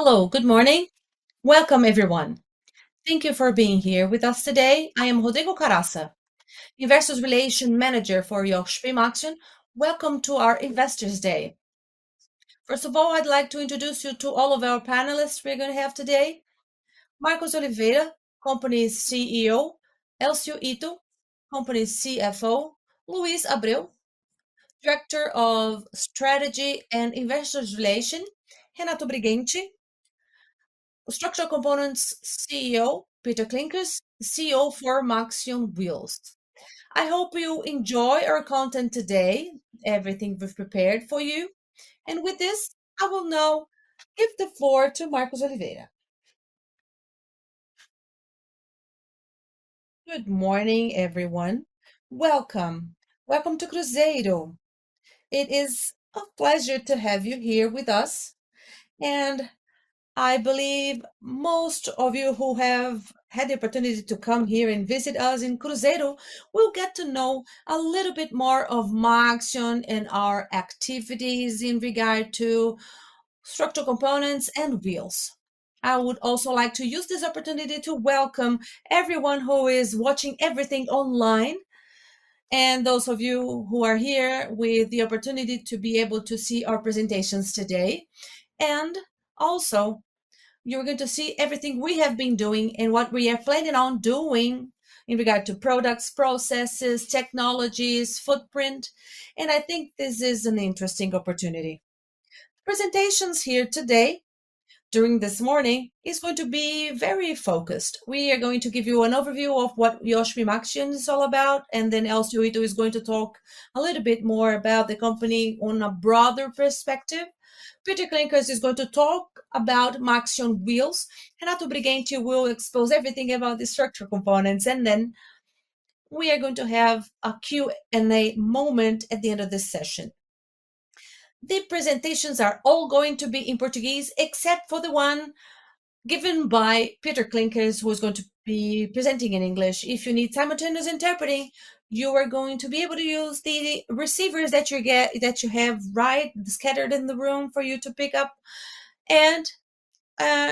Hello, good morning. Welcome, everyone. Thank you for being here with us today. I am Rodrigo Caraça, Investors Relation Manager for Iochpe-Maxion. Welcome to our Investors Day. First of all, I'd like to introduce you to all of our panelists we're going to have today. Marcos Oliveira, company's CEO, Elcio Ito, company's CFO, Luis Abreu, Director of Strategy and Investors Relation, Renato Brighenti, Structural Components CEO, Peter Klinkers, CEO for Maxion Wheels. I hope you enjoy our content today, everything we've prepared for you. And with this, I will now give the floor to Marcos Oliveira. Good morning, everyone. Welcome. Welcome to Cruzeiro. It is a pleasure to have you here with us. And I believe most of you who have had the opportunity to come here and visit us in Cruzeiro will get to know a little bit more of Maxion and our activities in regard to structural components and wheels. I would also like to use this opportunity to welcome everyone who is watching everything online and those of you who are here with the opportunity to be able to see our presentations today. And also, you're going to see everything we have been doing and what we are planning on doing in regard to products, processes, technologies, footprint. And I think this is an interesting opportunity. Presentations here today during this morning is going to be very focused. We are going to give you an overview of what Iochpe-Maxion is all about, and then Elcio Ito is going to talk a little bit more about the company on a broader perspective. Peter Klinkers is going to talk about Maxion wheels. Renato Brighenti will expose everything about the structural components, and then we are going to have a Q&A moment at the end of this session. The presentations are all going to be in Portuguese, except for the one given by Peter Klinkers, who is going to be presenting in English. If you need simultaneous interpreting, you are going to be able to use the receivers that you have right scattered in the room for you to pick up. And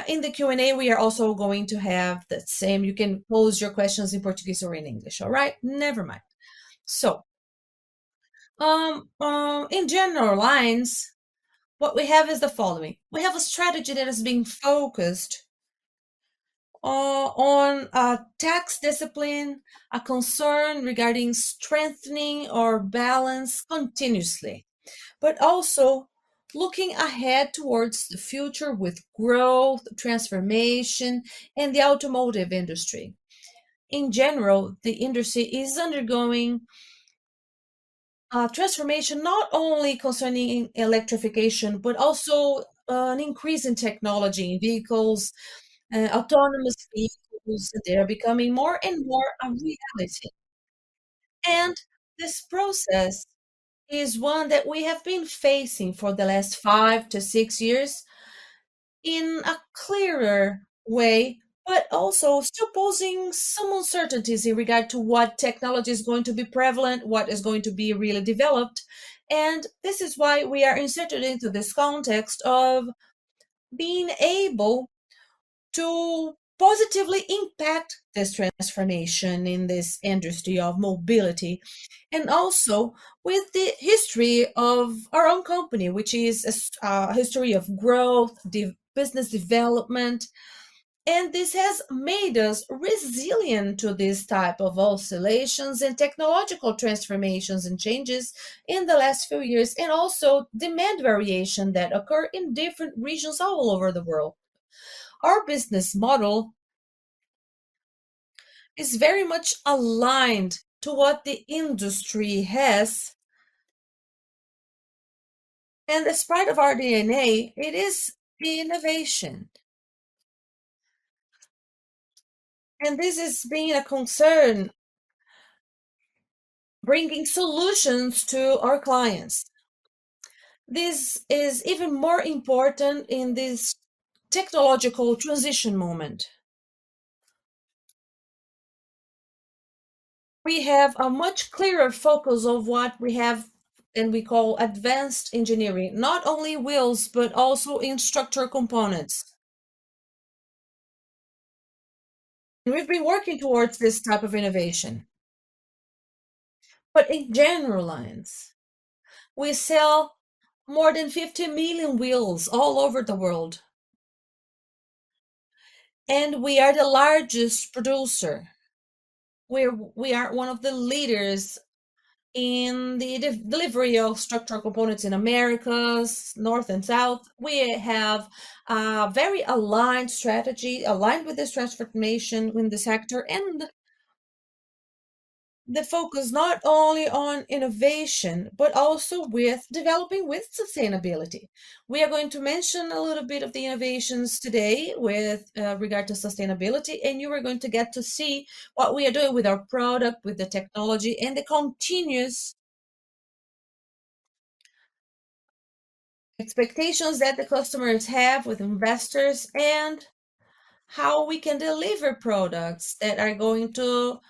in the Q&A, we are also going to have the same. You can pose your questions in Portuguese or in English. All right, never mind. So, in general lines, what we have is the following: we have a strategy that is being focused on tax discipline, a concern regarding strengthening our balance continuously, but also looking ahead towards the future with growth, transformation, and the automotive industry. In general, the industry is undergoing a transformation not only concerning electrification, but also an increase in technology in vehicles, autonomous vehicles. They are becoming more and more a reality. And this process is one that we have been facing for the last 5 to 6 years in a clearer way, but also still posing some uncertainties in regard to what technology is going to be prevalent, what is going to be really developed. And this is why we are inserted into this context of being able to positively impact this transformation in this industry of mobility, and also with the history of our own company, which is a history of growth, business development, and this has made us resilient to this type of oscillations and technological transformations and changes in the last few years, and also demand variation that occur in different regions all over the world. Our business model is very much aligned to what the industry has. And as part of our DNA, it is the innovation. And this is being a concern, bringing solutions to our clients. This is even more important in this technological transition moment. We have a much clearer focus of what we have and we call advanced engineering, not only wheels, but also in structural components. We've been working towards this type of innovation. But in general lines, we sell more than 50 million wheels all over the world. And we are the largest producer. We are one of the leaders in the delivery of structural components in Americas, North and South. We have a very aligned strategy, aligned with this transformation in the sector, and the focus not only on innovation, but also with developing with sustainability. We are going to mention a little bit of the innovations today with regard to sustainability, and you are going to get to see what we are doing with our product, with the technology, and the continuous expectations that the customers have with investors, and how we can deliver products that are going to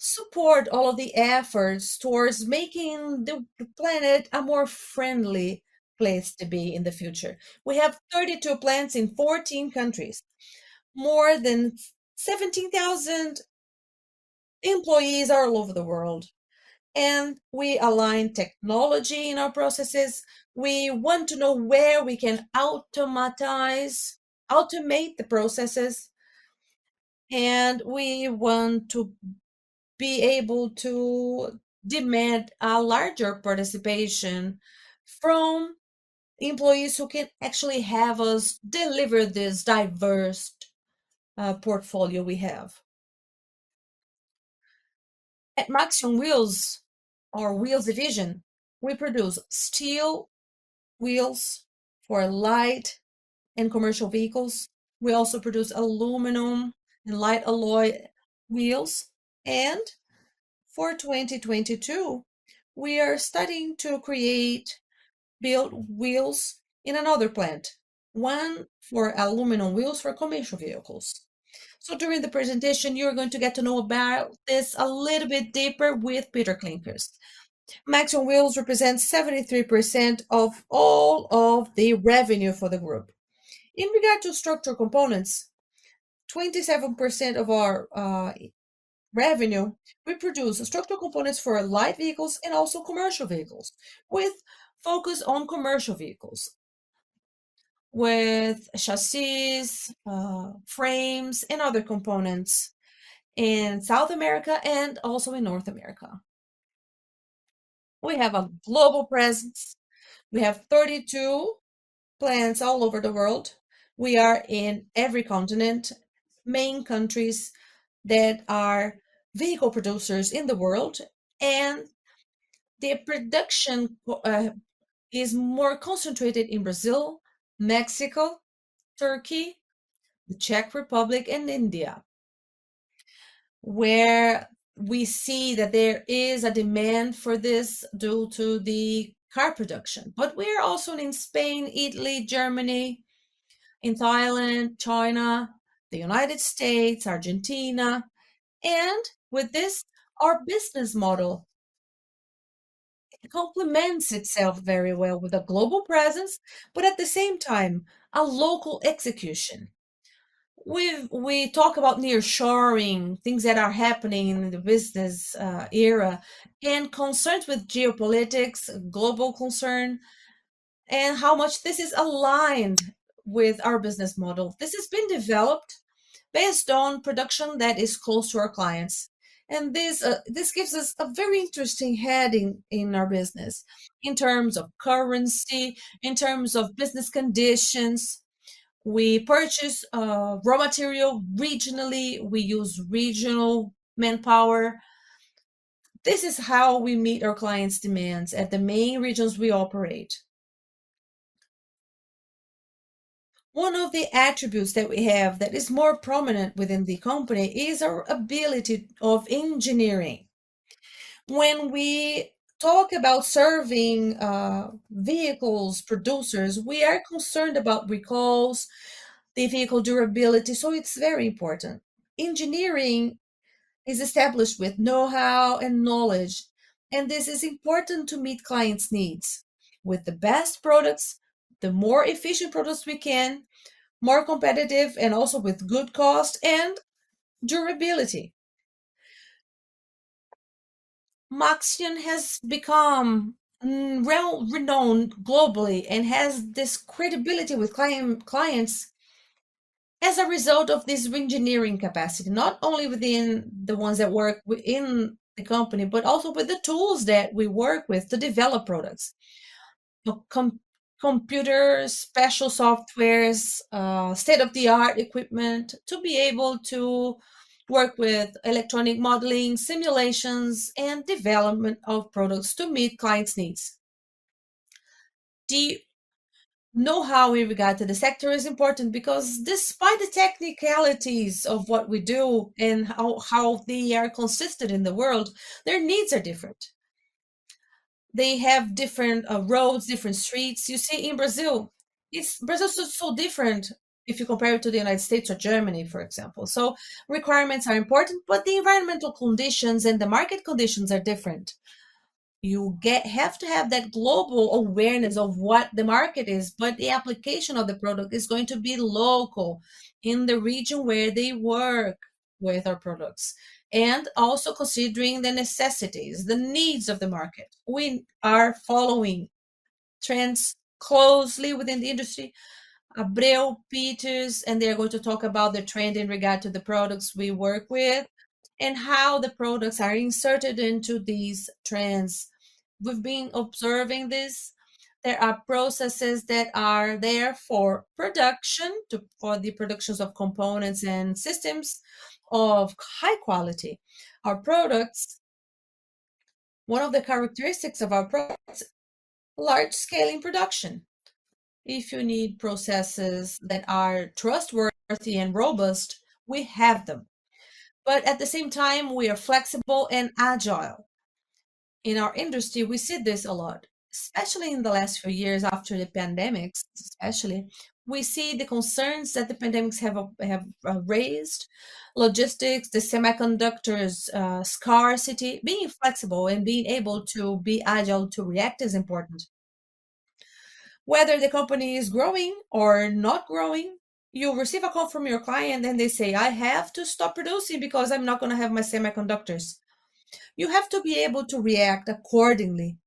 support all of the efforts towards making the planet a more friendly place to be in the future. We have 32 plants in 14 countries, more than 17,000 employees all over the world. And we align technology in our processes. We want to know where we can automate the processes, and we want to be able to demand a larger participation from employees who can actually have us deliver this diverse portfolio we have. At Maxion Wheels, our wheels division, we produce steel wheels for light and commercial vehicles. We also produce aluminum and light alloy wheels. And for 2022, we are studying to build wheels in another plant, one for aluminum wheels for commercial vehicles. So during the presentation, you're going to get to know about this a little bit deeper with Peter Klinkers. Maxion Wheels represents 73% of all of the revenue for the group. In regard to structural components, 27% of our revenue, we produce structural components for light vehicles and also commercial vehicles, with focus on commercial vehicles, with chassis, frames, and other components in South America and also in North America. We have a global presence. We have 32 plants all over the world. We are in every continent, main countries that are vehicle producers in the world, and the production is more concentrated in Brazil, Mexico, Turkey, the Czech Republic, and India, where we see that there is a demand for this due to the car production. But we are also in Spain, Italy, Germany, in Thailand, China, the United States, Argentina. And with this, our business model complements itself very well with a global presence, but at the same time, a local execution. We talk about nearshoring, things that are happening in the business era, and concerns with geopolitics, global concern, and how much this is aligned with our business model. This has been developed based on production that is close to our clients. And this gives us a very interesting heading in our business in terms of currency, in terms of business conditions. We purchase raw material regionally, we use regional manpower. This is how we meet our clients' demands at the main regions we operate. One of the attributes that we have that is more prominent within the company is our ability of engineering. When we talk about serving vehicles producers, we are concerned about recalls, the vehicle durability, so it's very important. Engineering is established with know-how and knowledge, and this is important to meet clients' needs. With the best products, the more efficient products we can, more competitive and also with good cost, and Durability. Maxion has become well renowned globally and has this credibility with clients as a result of this engineering capacity, not only within the ones that work within the company, but also with the tools that we work with to develop products. So computers, special softwares, state-of-the-art equipment to be able to work with electronic modeling, simulations, and development of products to meet clients' needs. The know-how in regard to the sector is important because despite the technicalities of what we do and how they are consistent in the world, their needs are different. They have different roads, different streets. You see, in Brazil, Brazil's so different if you compare it to the United States or Germany, for example. So requirements are important, but the environmental conditions and the market conditions are different. You have to have that global awareness of what the market is, but the application of the product is going to be local in the region where they work with our products, and also considering the necessities, the needs of the market. We are following trends closely within the industry. Abreu, Peters, and they're going to talk about the trend in regard to the products we work with and how the products are inserted into these trends. We've been observing this. There are processes that are there for production, for the productions of components and systems of high quality. Our products, one of the characteristics of our products, large scaling production. If you need processes that are trustworthy and robust, we have them. But at the same time, we are flexible and agile. In our industry, we see this a lot, especially in the last few years after the pandemics, especially. We see the concerns that the pandemics have raised, logistics, the semiconductors scarcity. Being flexible and being able to be agile to react is important. Whether the company is growing or not growing, you receive a call from your client and they say, I have to stop producing because I'm not going to have my semiconductors. You have to be able to react accordingly.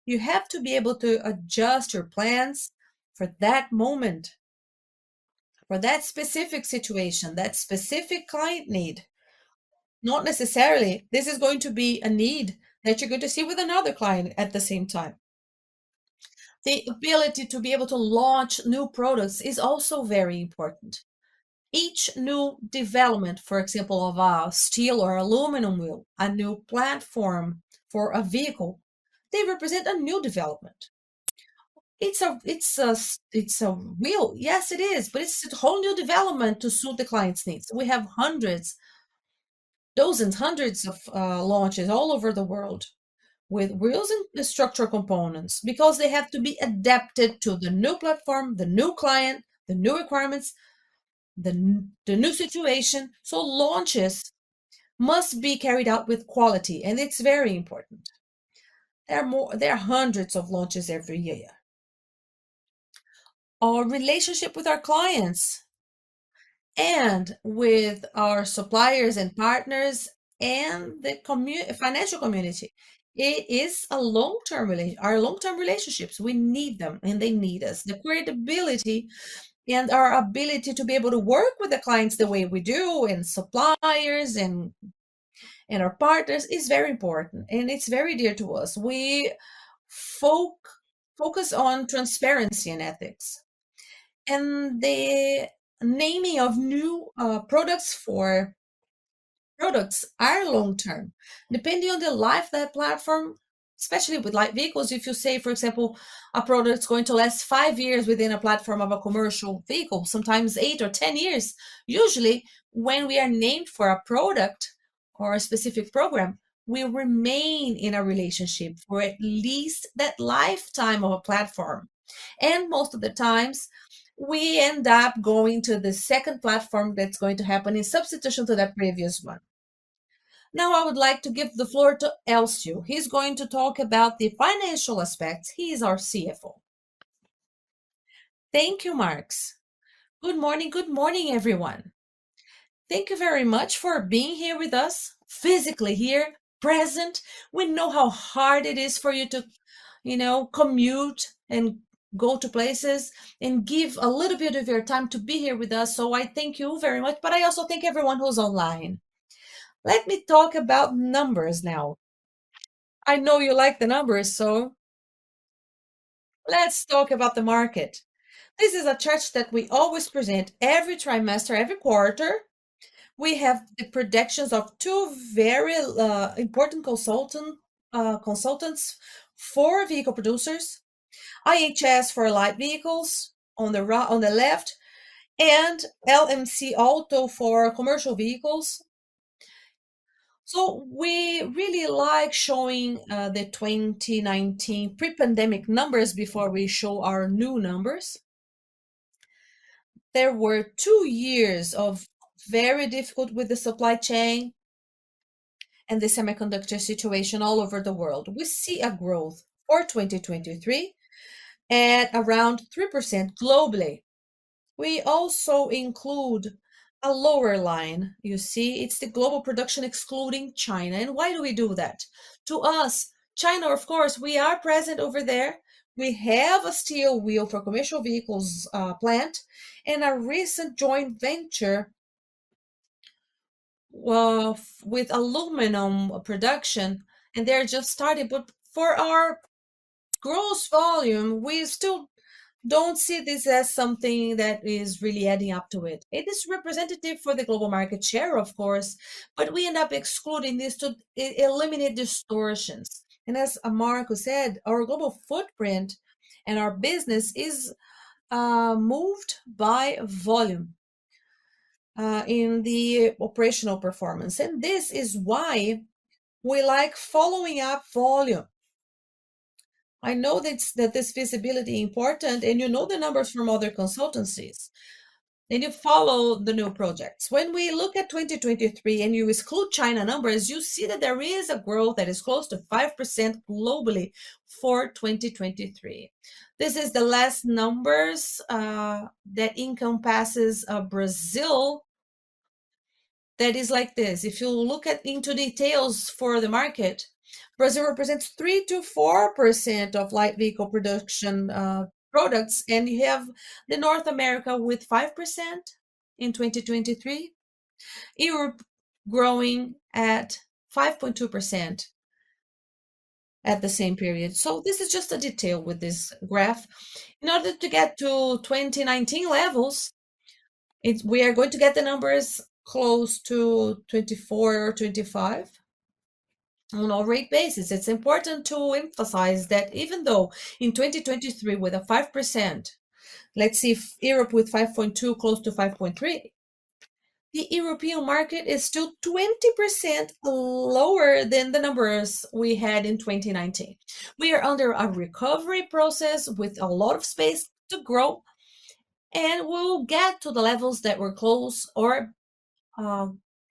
You have to be able to adjust your plans for that moment, for that specific situation, that specific client need. Not necessarily, this is going to be a need that you're going to see with another client at the same time. The ability to be able to launch new products is also very important. Each new development, for example, of a steel or aluminum wheel, a new platform for a vehicle, they represent a new development. It's a wheel, yes, it is, but it's a whole new development to suit the client's needs. We have hundreds, dozens, hundreds of launches all over the world with wheels and structural components because they have to be adapted to the new platform, the new client, the new requirements, the new situation. So launches must be carried out with quality, and it's very important. There are hundreds of launches every year. Our relationship with our clients and with our suppliers and partners and the financial community. It is a long-term our long-term relationships. We need them and they need us. The credibility and our ability to be able to work with the clients the way we do and suppliers and our partners is very important and it's very dear to us. We focus on transparency and ethics and the naming of new products are long term, depending on the life of that platform. Especially with light vehicles, if you say, for example, a product is going to last 5 years within a platform of a commercial vehicle, sometimes 8 or 10 years. Usually, when we are named for a product or a specific program, we remain in a relationship for at least that lifetime of a platform. And most of the times, we end up going to the second platform that's going to happen in substitution to that previous one. Now, I would like to give the floor to Elcio. He's going to talk about the financial aspects. He is our CFO. Thank you, Marx. Good morning, everyone. Thank you very much for being here with us, physically here, present. We know how hard it is for you to, commute and go to places and give a little bit of your time to be here with us. So I thank you very much, but I also thank everyone who's online. Let me talk about numbers now. I know you like the numbers, so let's talk about the market. This is a chart that we always present every trimester, every quarter. We have the predictions of two very important consultants for vehicle producers, IHS for light vehicles on the left, and LMC Auto for commercial vehicles. So we really like showing the 2019 pre-pandemic numbers before we show our new numbers. There were 2 years of very difficult with the supply chain and the semiconductor situation all over the world. We see a growth for 2023 at around 3% globally. We also include a lower line. You see, it's the global production excluding China. And why do we do that? To us, China, of course, we are present over there. We have a steel wheel for commercial vehicles plant and a recent joint venture with aluminum production, and they're just starting. But for our gross volume, we still don't see this as something that is really adding up to it. It is representative for the global market share, of course, but we end up excluding this to eliminate distortions. And as Marco said, our global footprint and our business is moved by volume in the operational performance. And this is why we like following up volume. I know that this visibility important, and you know the numbers from other consultancies, and you follow the new projects. When we look at 2023 and you exclude China numbers, you see that there is a growth that is close to 5% globally for 2023. This is the last numbers that encompasses Brazil. That is like this. If you look at into details for the market, Brazil represents 3 to 4% of light vehicle production products, and you have the North America with 5% in 2023, Europe growing at 5.2% at the same period. So this is just a detail with this graph. In order to get to 2019 levels, we are going to get the numbers close to 24 or 25 on all rate basis. It's important to emphasize that even though in 2023 with a 5%, let's see if Europe with 5.2 close to 5.3, the European market is still 20% lower than the numbers we had in 2019. We are under a recovery process with a lot of space to grow, and we'll get to the levels that were close or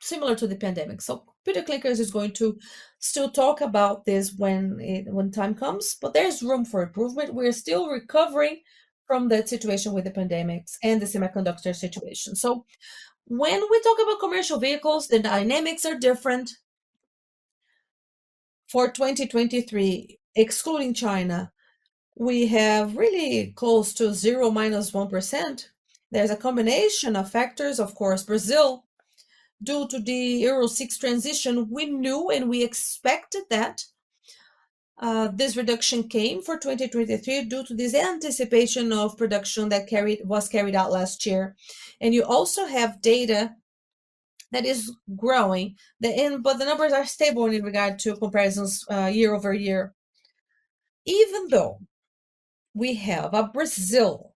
similar to the pandemic. So Peter Clinkers is going to still talk about this when time comes, but there's room for improvement. We're still recovering from that situation with the pandemics and the semiconductor situation. So when we talk about commercial vehicles, the dynamics are different. For 2023, excluding China, we have really close to 0 minus 1%. There's a combination of factors, of course, Brazil. Due to the Euro 6 transition, we knew and we expected that this reduction came for 2023 due to this anticipation of production that was carried out last year. And you also have data that is growing, but the numbers are stable in regard to comparisons year over year. Even though we have a Brazil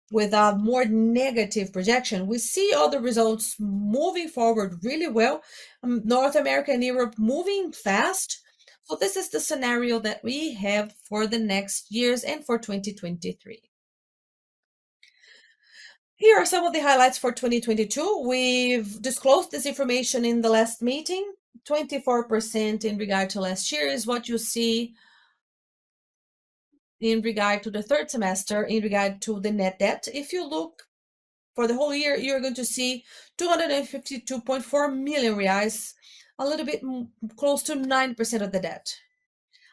with a more negative projection, we see other results moving forward really well. North America and Europe moving fast. So this is the scenario that we have for the next years and for 2023. Here are some of the highlights for 2022. We've disclosed this information in the last meeting. 24% in regard to last year is what you see in regard to the third semester, in regard to the net debt. If you look for the whole year, you're going to see 252.4 million reais, a little bit close to 9% of the debt.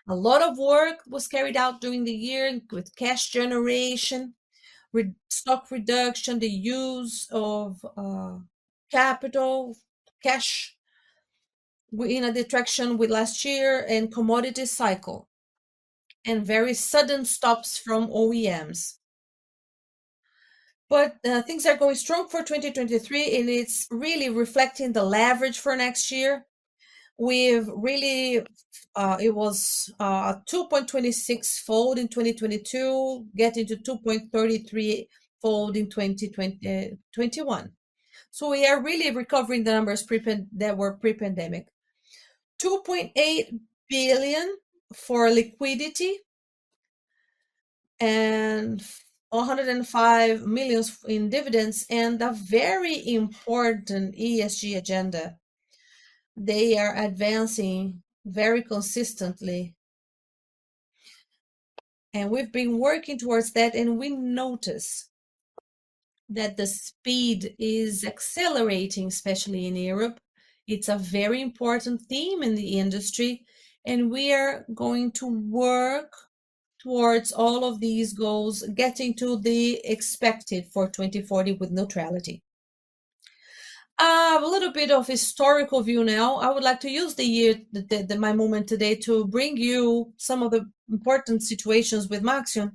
A lot of work was carried out during the year with cash generation, stock reduction, the use of capital, cash in a detraction with last year, and commodity cycle, and very sudden stops from OEMs. But things are going strong for 2023, and it's really reflecting the leverage for next year. We've really, it was 2.26 fold in 2022, getting to 2.33 fold in 2021. So we are really recovering the numbers that were pre-pandemic. 2.8 billion for liquidity and 105 million in dividends, and a very important ESG agenda. They are advancing very consistently, and we've been working towards that, and we notice that the speed is accelerating, especially in Europe. It's a very important theme in the industry, and we are going to work towards all of these goals, getting to the expected for 2040 with neutrality. A little bit of historical view now. I would like to use my moment today to bring you some of the important situations with Maxion.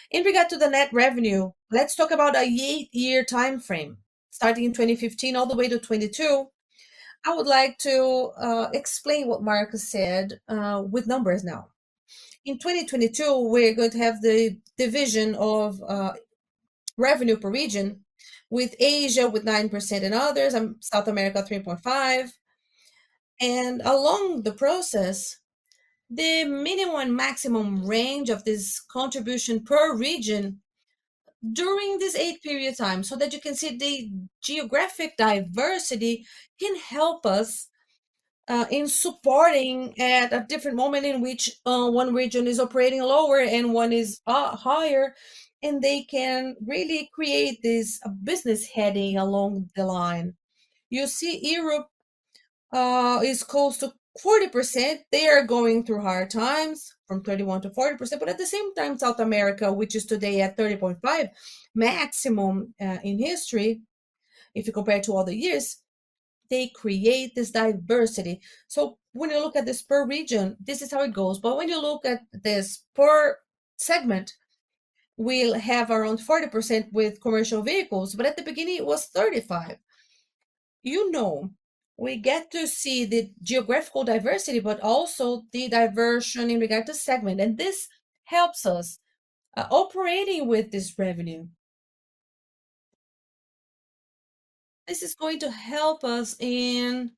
In regard to the net revenue, let's talk about a 8-year time frame, starting in 2015 all the way to 22. I would like to explain what Marcus said with numbers now. In 2022, we're going to have the division of revenue per region, with Asia with 9% and others, and South America 3.5. And along the process, the minimum and maximum range of this contribution per region during this 8 period time, so that you can see the geographic diversity can help us in supporting at a different moment in which one region is operating lower and one is higher, and they can really create this business heading along the line. You see, Europe is close to 40%. They are going through hard times from 31 to 40%, but at the same time, South America, which is today at 30.5, maximum in history, if you compare to other years, they create this diversity. So when you look at this per region, this is how it goes. But when you look at this per segment, we'll have around 40% with commercial vehicles, but at the beginning it was 35. You know, we get to see the geographical diversity, but also the diversion in regard to segment. And this helps us operating with this revenue. This is going to help us in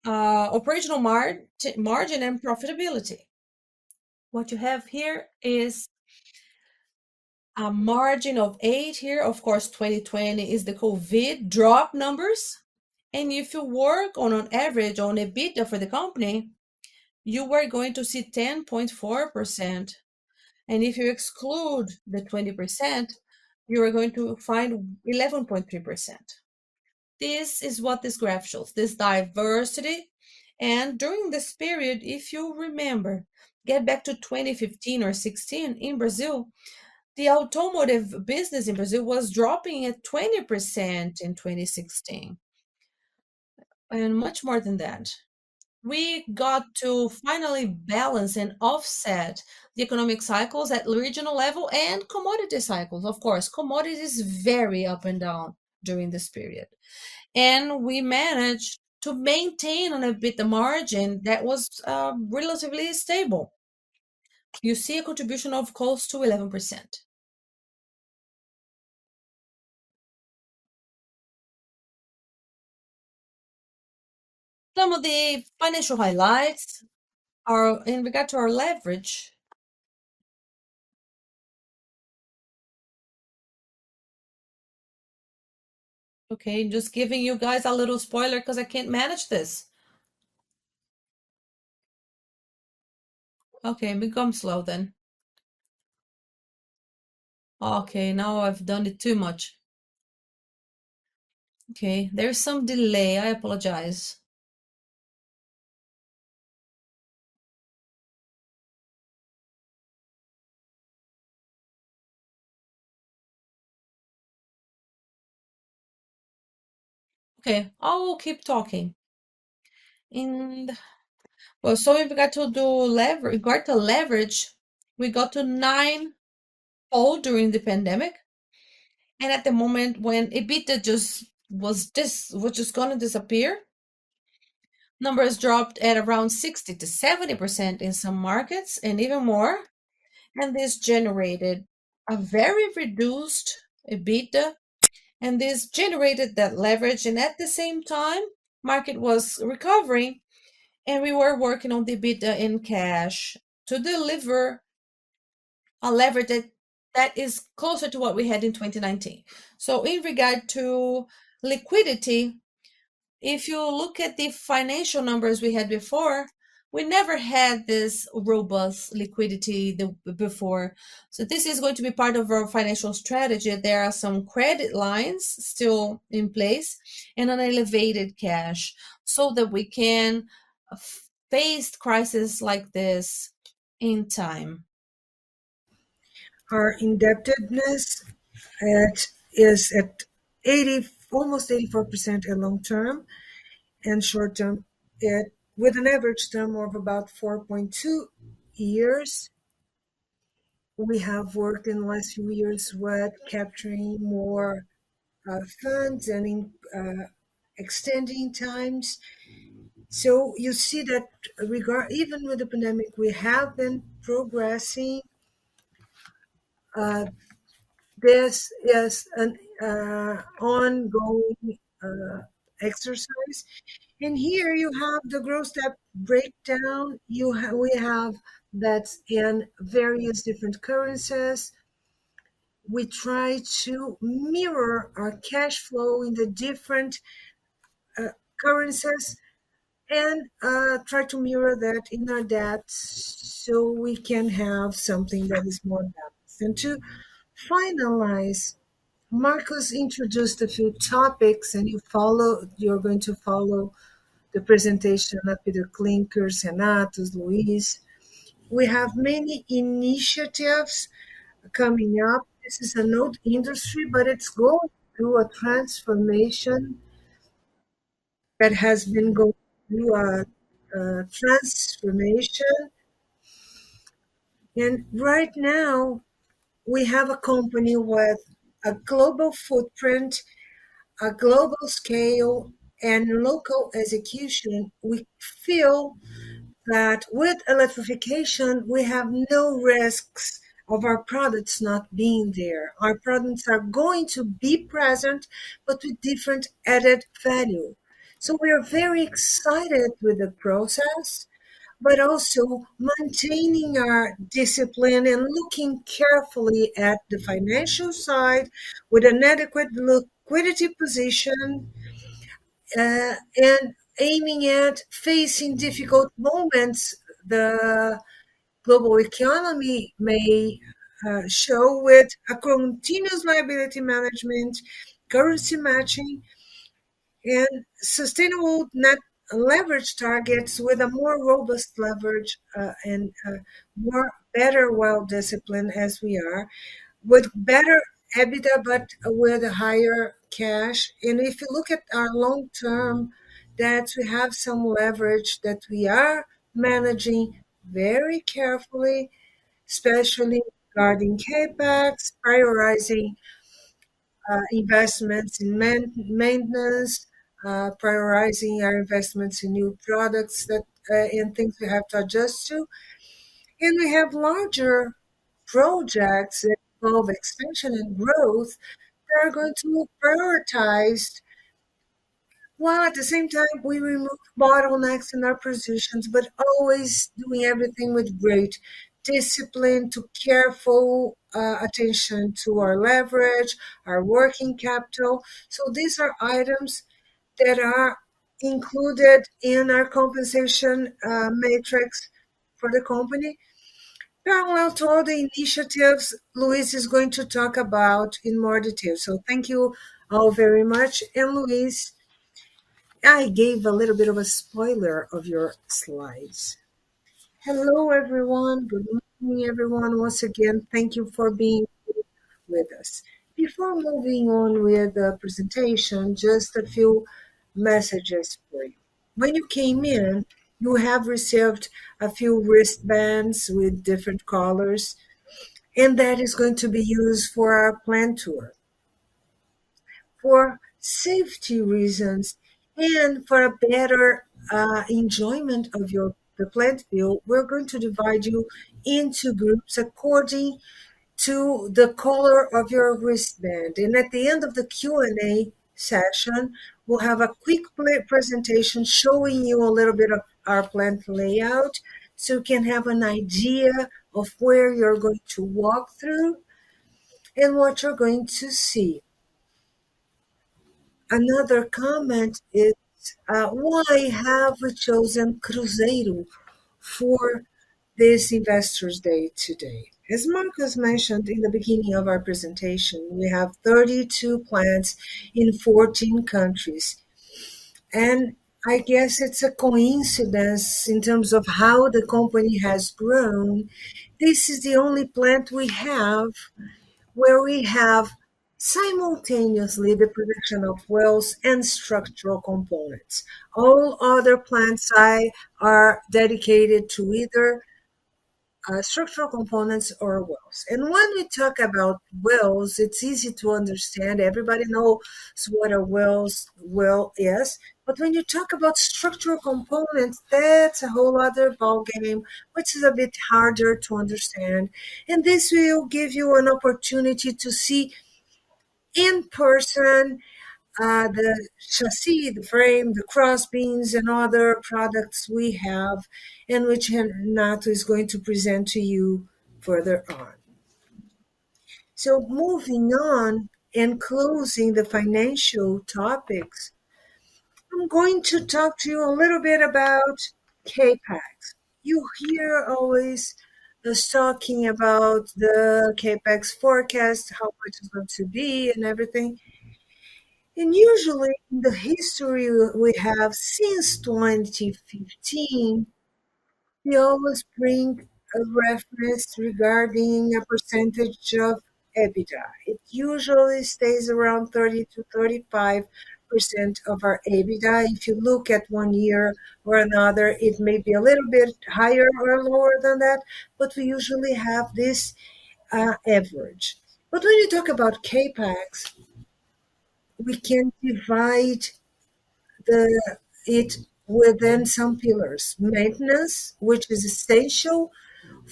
operational margin and profitability. What you have here is a margin of 8 here. Of course, 2020 is the COVID drop numbers. And if you work on an average on EBITDA for the company, you were going to see 10.4%. And if you exclude the 20%, you are going to find 11.3%. This is what this graph shows, this diversity. And during this period, if you remember, get back to 2015 or 16 in Brazil, the automotive business in Brazil was dropping at 20% in 2016, and much more than that. We got to finally balance and offset the economic cycles at regional level and commodity cycles. Of course, commodities very up and down during this period. And we managed to maintain on a bit the margin that was relatively stable. You see a contribution of close to 11%. Some of the financial highlights are in regard to our leverage. Okay, just giving you guys a little spoiler because I can't manage this. Okay, become slow then. Okay, now I've done it too much. Okay, there's some delay. I apologize. Okay, I will keep talking. And well, so if we got to do leverage, regard to leverage, we got to 9-fold during the pandemic. And at the moment when EBITDA just was just gonna disappear, numbers dropped at around 60 to 70% in some markets and even more. And this generated a very reduced EBITDA, and this generated that leverage. And at the same time, market was recovering, and we were working on the EBITDA in cash to deliver a leverage that is closer to what we had in 2019. So in regard to liquidity, if you look at the financial numbers we had before, we never had this robust liquidity before. So this is going to be part of our financial strategy. There are some credit lines still in place and an elevated cash so that we can face crises like this in time. Our indebtedness is at 80, almost 84% in long term, and short term, it with an average term of about 4.2 years. We have worked in the last few years with capturing more funds and extending times. So you see that even with the pandemic, we have been progressing. Uh, this is an ongoing exercise. And here you have the growth step breakdown. We have that's in various different currencies. We try to mirror our cash flow in the different uh, currencies and try to mirror that in our debt so we can have something that is more balanced. And to finalize, Marcos introduced a few topics, and you're going to follow the presentation of Peter Klinkers, Renatos, Luis. We have many initiatives coming up. This is an old industry, but it's going through a transformation that has been going through a transformation. And right now, we have a company with a global footprint, a global scale, and local execution. We feel that with electrification, we have no risks of our products not being there. Our products are going to be present, but with different added value. So we are very excited with the process, but also maintaining our discipline and looking carefully at the financial side with an adequate liquidity position and aiming at facing difficult moments the global economy may show with a continuous liability management, currency matching, and sustainable net leverage targets with a more robust leverage and more better well discipline as we are with better EBITDA, but with a higher cash. And if you look at our long term debts, we have some leverage that we are managing very carefully, especially regarding capex, prioritizing investments in maintenance, prioritizing our investments in new products that and things we have to adjust to. And we have larger projects that involve expansion and growth that are going to prioritize, while at the same time we remove bottlenecks in our positions, but always doing everything with great discipline to careful attention to our leverage, our working capital. So these are items that are included in our compensation matrix for the company. Parallel to all the initiatives Luis is going to talk about in more detail. So thank you all very much. And Luis, I gave a little bit of a spoiler of your slides. Hello, everyone. Good morning, everyone. Once again, thank you for being with us. Before moving on with the presentation, just a few messages for you. When you came in, you have received a few wristbands with different colors, and that is going to be used for our plant tour. For safety reasons and for a better enjoyment of your the plant view, we're going to divide you into groups according to the color of your wristband. And at the end of the Q&A session, we'll have a quick presentation showing you a little bit of our plant layout so you can have an idea of where you're going to walk through and what you're going to see. Another comment is why have we chosen Cruzeiro for this Investors Day today? As Marcos mentioned in the beginning of our presentation, we have 32 plants in 14 countries. And I guess it's a coincidence in terms of how the company has grown. This is the only plant we have where we have simultaneously the production of wells and structural components. All other plants are dedicated to either structural components or wells. And when we talk about wells, it's easy to understand. Everybody knows what a well is. But when you talk about structural components, that's a whole other ballgame, which is a bit harder to understand. And this will give you an opportunity to see in person the chassis, the frame, the cross beams, and other products we have, and which Renato is going to present to you further on. So, moving on and closing the financial topics, I'm going to talk to you a little bit about CAPEX. You hear always us talking about the CAPEX forecast, how much it's going to be, and everything. And usually, in the history we have since 2015, we always bring a reference regarding a percentage of EBITDA. It usually stays around 30 to 35% of our EBITDA. If you look at one year or another, it may be a little bit higher or lower than that, but we usually have this average. But when you talk about CAPEX, we can divide the it within some pillars. Maintenance, which is essential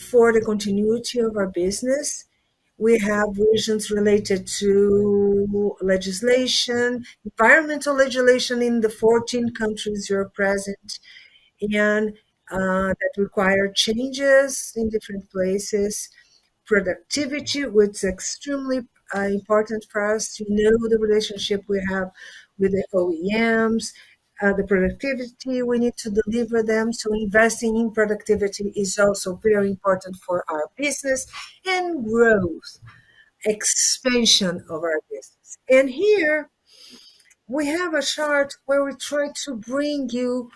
for the continuity of our business. We have visions related to legislation, environmental legislation in the 14 countries you're present, and that require changes in different places. Productivity, which is extremely important for us to know the relationship we have with the OEMs, the productivity we need to deliver them. So investing in productivity is also very important for our business and growth, expansion of our business. And here we have a chart where we try to bring you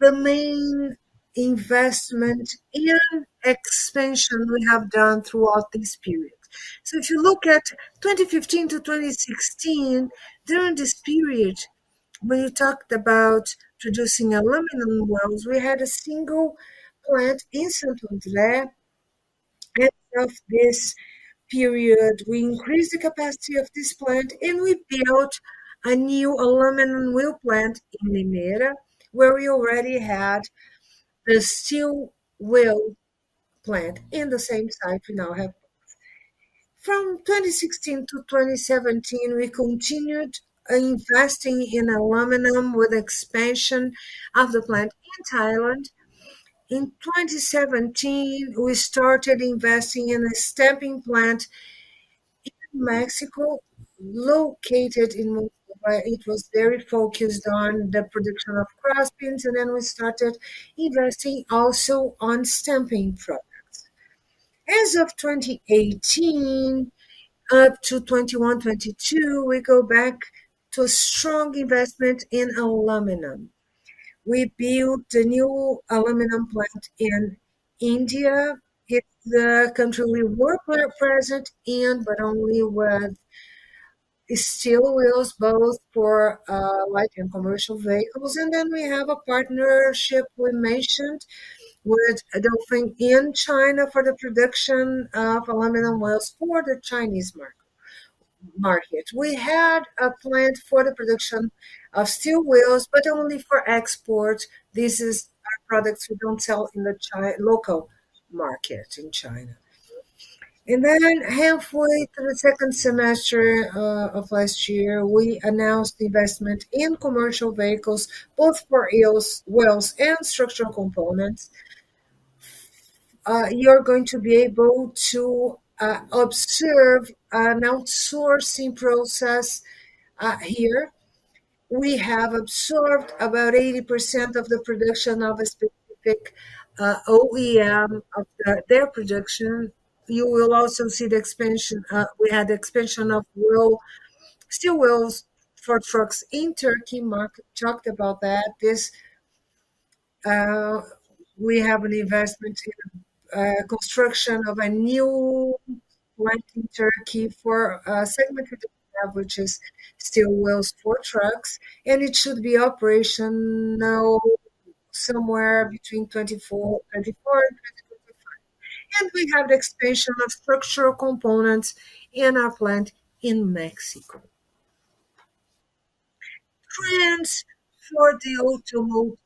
the main investment and expansion we have done throughout this period. So if you look at 2015 to 2016, during this period, when you talked about producing aluminum wells, we had a single plant in Santo André. As of this period, we increased the capacity of this plant and we built a new aluminum wheel plant in Limeira, where we already had the steel wheel plant in the same site we now have. From 2016 to 2017, we continued investing in aluminum with expansion of the plant in Thailand. In 2017, we started investing in a stamping plant in Mexico, located in Moldova. It was very focused on the production of crossbeams, and then we started investing also on stamping products. As of 2018, up to 21, 22, we go back to a strong investment in aluminum. We built a new aluminum plant in India. It's the country we were present in, but only with steel wheels, both for light and commercial vehicles. And then we have a partnership we mentioned with Dolphin in China for the production of aluminum wheels for the Chinese market. We had a plant for the production of steel wheels, but only for export. This is our products we don't sell in the local market in China. And then halfway through the second semester of last year, we announced investment in commercial vehicles, both for wheels and structural components. You're going to be able to observe an outsourcing process here. We have absorbed about 80% of the production of a specific OEM of their production. You will also see the expansion. We had the expansion of steel wheels for trucks in Turkey. Mark talked about that. This uh, we have an investment in construction of a new plant in Turkey for a segment we don't have, which is steel wheels for trucks, and it should be operational somewhere between 24 and 2025. And we have the expansion of structural components in our plant in Mexico. Trends for the automotive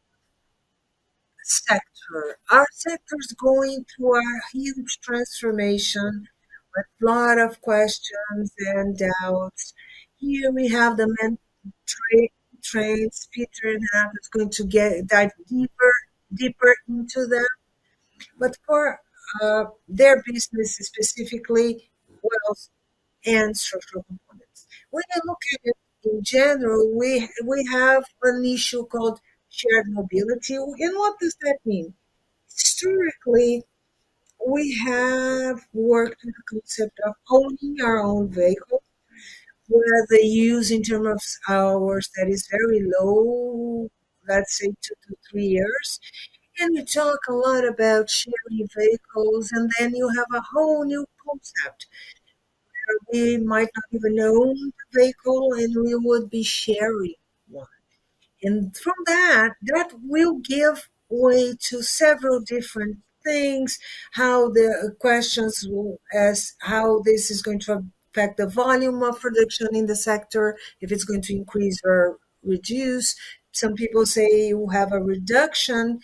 sector. Our sector is going through a huge transformation with a lot of questions and doubts. Here we have the main trends. Peter and I is going to dive deeper into them. But for their business specifically, wells and structural components. When I look at it in general, we have an issue called shared mobility. And what does that mean? Historically, we have worked with the concept of owning our own vehicle, where the use in terms of hours that is very low, let's say 2 to 3 years. And we talk a lot about sharing vehicles, and then you have a whole new concept. We might not even own the vehicle, and we would be sharing one. And from that will give way to several different things, how the questions as how this is going to affect the volume of production in the sector, if it's going to increase or reduce. Some people say you have a reduction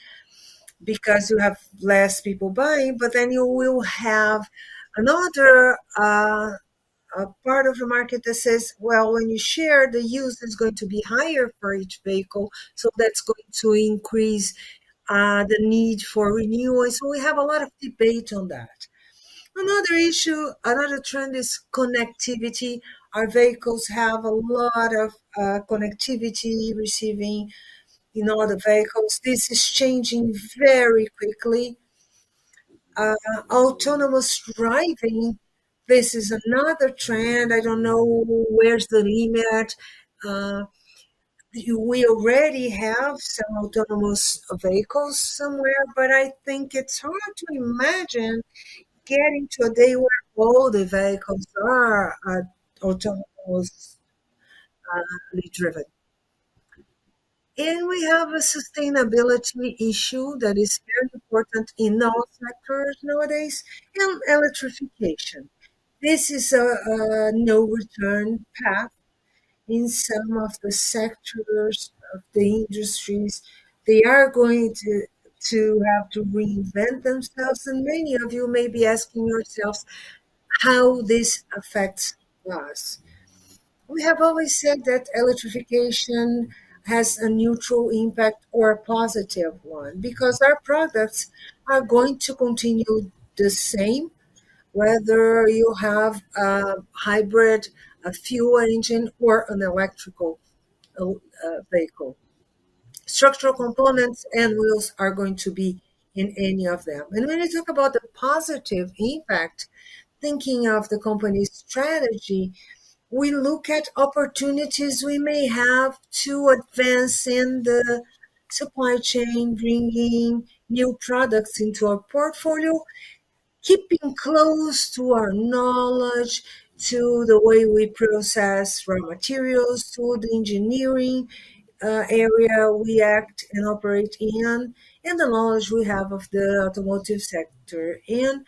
because you have less people buying, but then you will have another a part of the market that says, well, when you share, the use is going to be higher for each vehicle, so that's going to increase the need for renewal. So we have a lot of debate on that. Another issue, another trend is connectivity. Our vehicles have a lot of connectivity receiving in all the vehicles. This is changing very quickly. Autonomous driving, this is another trend. I don't know where's the limit. Uh, we already have some autonomous vehicles somewhere, but I think it's hard to imagine getting to a day where all the vehicles are autonomously driven. And we have a sustainability issue that is very important in all sectors nowadays, and electrification. This is a no return path in some of the sectors of the industries. They are going to have to reinvent themselves, and many of you may be asking yourselves how this affects us. We have always said that electrification has a neutral impact or a positive one because our products are going to continue the same whether you have a hybrid, a fuel engine, or an electrical vehicle. Structural components and wheels are going to be in any of them. And when you talk about the positive impact, thinking of the company's strategy, we look at opportunities we may have to advance in the supply chain, bringing new products into our portfolio, keeping close to our knowledge, to the way we process raw materials, to the engineering area we act and operate in, and the knowledge we have of the automotive sector. And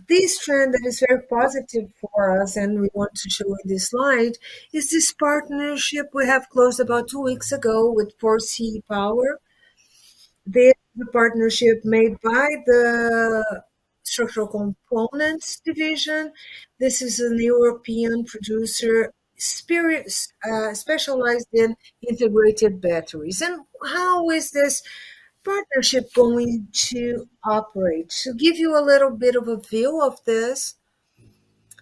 this trend that is very positive for us, and we want to show in this slide, is this partnership we have closed about 2 weeks ago with 4C Power. This is a partnership made by the Structural Components Division. This is an European producer specialized in integrated batteries. And how is this partnership going to operate? To give you a little bit of a view of this,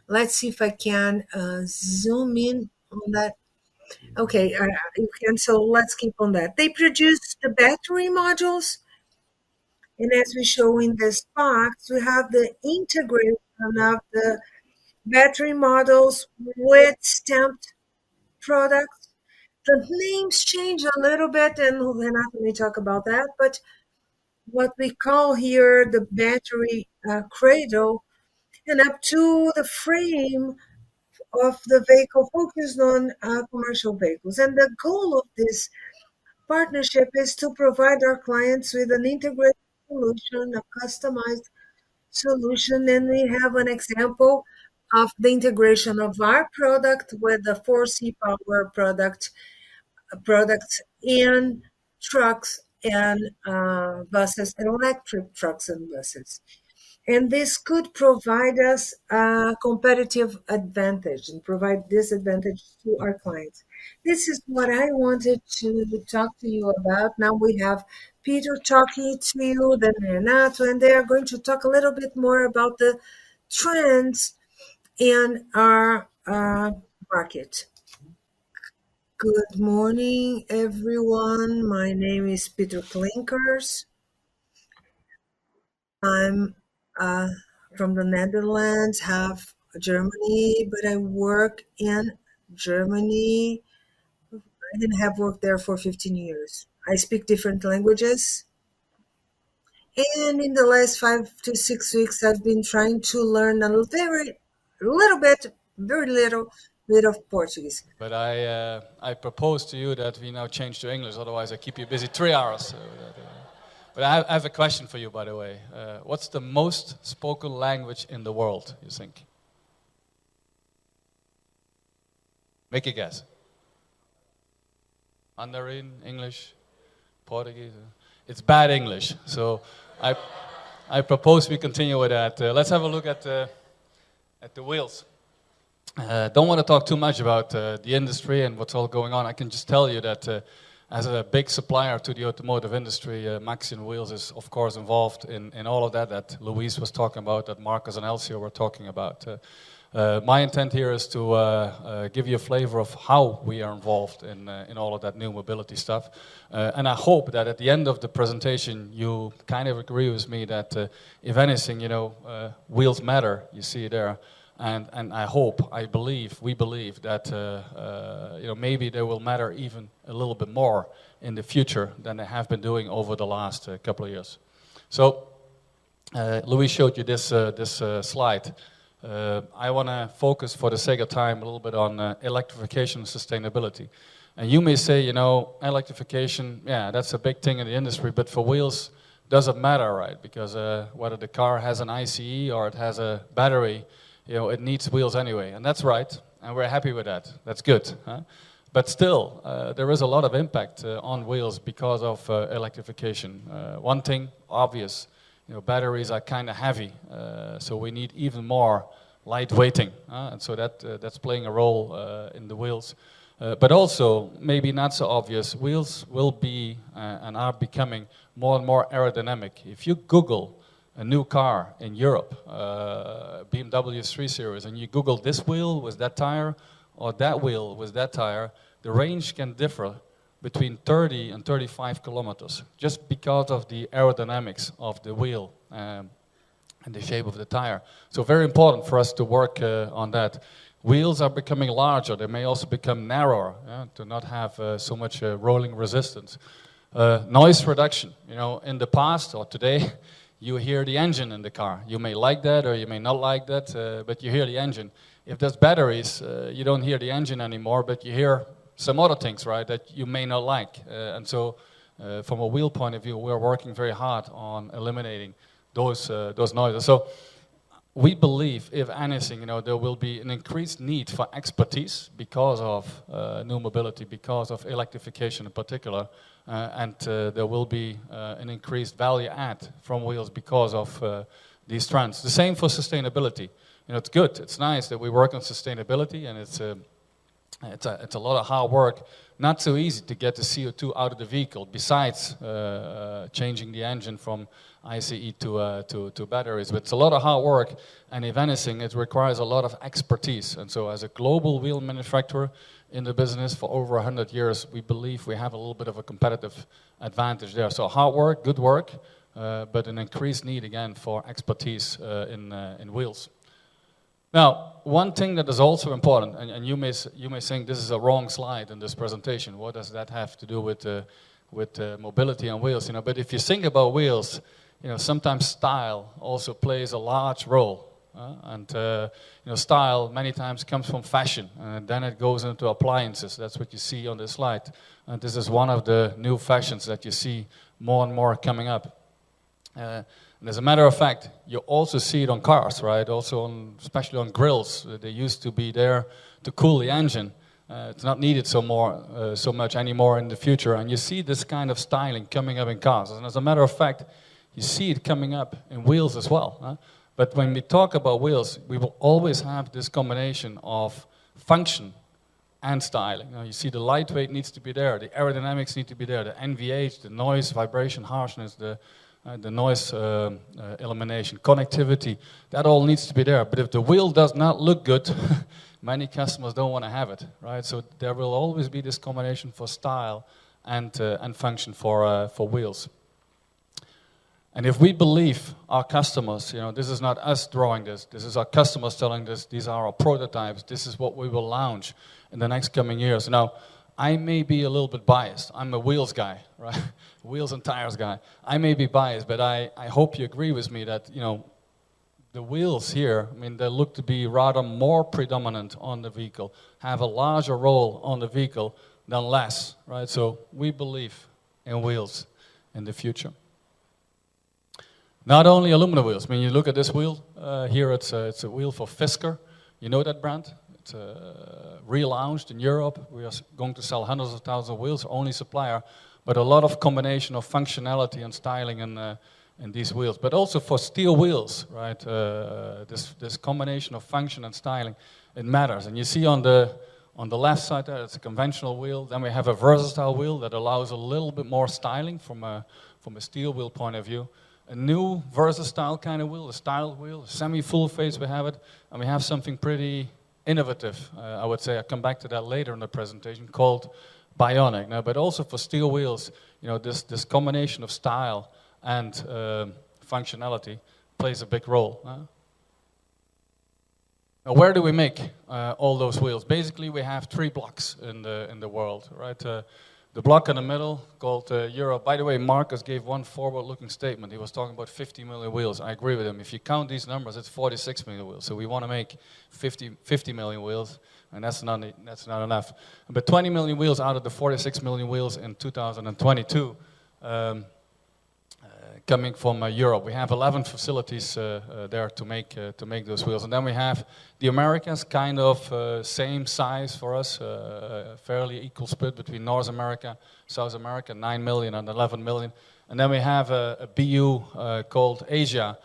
let's see if I can zoom in on that. Okay, you can. So let's keep on that. They produce the battery modules, and as we show in this box, we have the integration of the battery models with stamped products. The names change a little bit, and Renata may talk about that, but what we call here the battery cradle, and up to the frame of the vehicle focused on commercial vehicles. And the goal of this partnership is to provide our clients with an integrated solution, a customized solution. And we have an example of the integration of our product with the 4C Power products in trucks and buses, and electric trucks and buses. And this could provide us a competitive advantage and provide this advantage to our clients. This is what I wanted to talk to you about. Now we have Peter talking to you, then Renato, and they are going to talk a little bit more about the trends in our market. Good morning, everyone. My name is Peter Klinkers. I'm uh, from the Netherlands, half Germany, but I work in Germany. I didn't have worked there for 15 years. I speak different languages. And in the last 5 to 6 weeks, I've been trying to learn a very little bit, very little bit of Portuguese. But I propose to you that we now change to English, otherwise I keep you busy 3 hours. But I have a question for you, by the way. What's the most spoken language in the world, you think? Make a guess. Mandarin, English, Portuguese. It's bad English. So I propose we continue with that. Let's have a look at the wheels. Don't want to talk too much about the industry and what's all going on. I can just tell you that as a big supplier to the automotive industry, Maxion Wheels is of course involved in all of that Luis was talking about, that Marcus and Elcio were talking about. My intent here is to give you a flavor of how we are involved in all of that new mobility stuff. And I hope that at the end of the presentation you kind of agree with me that if anything, wheels matter, you see there. And I hope, we believe that maybe they will matter even a little bit more in the future than they have been doing over the last couple of years. So, Luis showed you this slide. I want to focus, for the sake of time, a little bit on electrification and sustainability. And you may say, electrification, yeah, that's a big thing in the industry, but for wheels, doesn't matter, right? Because whether the car has an ICE or it has a battery, it needs wheels anyway, and that's right, and we're happy with that. That's good. Huh? But still, there is a lot of impact on wheels because of electrification. One thing, obvious, batteries are kind of heavy, so we need even more light weighting, and so that's playing a role in the wheels. But also, maybe not so obvious, wheels will be and are becoming more and more aerodynamic. If you Google a new car in Europe, BMW 3 Series, and you Google this wheel with that tire, or that wheel with that tire, the range can differ between 30 and 35 kilometers, just because of the aerodynamics of the wheel. and the shape of the tire. So very important for us to work on that. Wheels are becoming larger. They may also become narrower, to not have so much rolling resistance. Noise reduction. You know, in the past or today, you hear the engine in the car. You may like that or you may not like that, but you hear the engine. If there's batteries, you don't hear the engine anymore, but you hear some other things, right, that you may not like. And so from a wheel point of view, we're working very hard on eliminating those noises. So we believe, if anything, you know, there will be an increased need for expertise because of new mobility, because of electrification in particular, and there will be an increased value add from wheels because of these trends. The same for sustainability. You know, it's good, it's nice that we work on sustainability, and it's a lot of hard work. Not so easy to get the CO2 out of the vehicle, besides changing the engine from ICE to batteries. But it's a lot of hard work, and if anything, it requires a lot of expertise. And so as a global wheel manufacturer in the business for over 100 years, we believe we have a little bit of a competitive advantage there. So hard work, good work, but an increased need, again, for expertise in wheels. Now, one thing that is also important, and you may think this is a wrong slide in this presentation. What does that have to do with mobility on wheels? You know, but if you think about wheels, you know, sometimes style also plays a large role. You know, style many times comes from fashion, and then it goes into appliances. That's what you see on this slide. And this is one of the new fashions that you see more and more coming up. And as a matter of fact, you also see it on cars, right? Also, especially on grills. They used to be there to cool the engine. It's not needed so much anymore in the future. And you see this kind of styling coming up in cars. And as a matter of fact, you see it coming up in wheels as well. But when we talk about wheels, we will always have this combination of function and styling. You see the lightweight needs to be there, the aerodynamics need to be there, the NVH, the noise, vibration, harshness, the noise elimination, connectivity, that all needs to be there. But if the wheel does not look good, many customers don't want to have it, right? So there will always be this combination for style and function for wheels. And if we believe our customers, you know, this is not us drawing this is our customers telling us, these are our prototypes, this is what we will launch in the next coming years. Now, I may be a little bit biased. I'm a wheels guy, right? Wheels and tires guy. I may be biased, but I hope you agree with me that, you know, the wheels here, I mean, they look to be rather more predominant on the vehicle, have a larger role on the vehicle than less, right? So we believe in wheels in the future. Not only aluminum wheels. I mean, you look at this wheel here. It's a wheel for Fisker. You know that brand? It's relaunched in Europe. We are going to sell hundreds of thousands of wheels. Only supplier, but a lot of combination of functionality and styling in these wheels. But also for steel wheels, right? This combination of function and styling, it matters. And you see on the left side there, it's a conventional wheel. Then we have a versatile wheel that allows a little bit more styling from a steel wheel point of view. A new versatile kind of wheel, a styled wheel, semi-full face we have it, and we have something pretty innovative, I would say. I'll come back to that later in the presentation, called Bionic. Now, but also for steel wheels, you know, this combination of style and functionality plays a big role. Now, where do we make all those wheels? Basically, we have 3 blocks in the world, right? The block in the middle, called Europe. By the way, Marcus gave one forward-looking statement. He was talking about 50 million wheels. I agree with him. If you count these numbers, it's 46 million wheels. So we want to make 50 million wheels, and that's not enough. But 20 million wheels out of the 46 million wheels in 2022 coming from Europe. We have 11 facilities there to make those wheels. And then we have the Americas, kind of same size for us, fairly equal split between North America, South America, 9 million and 11 million. And then we have a BU called Asia.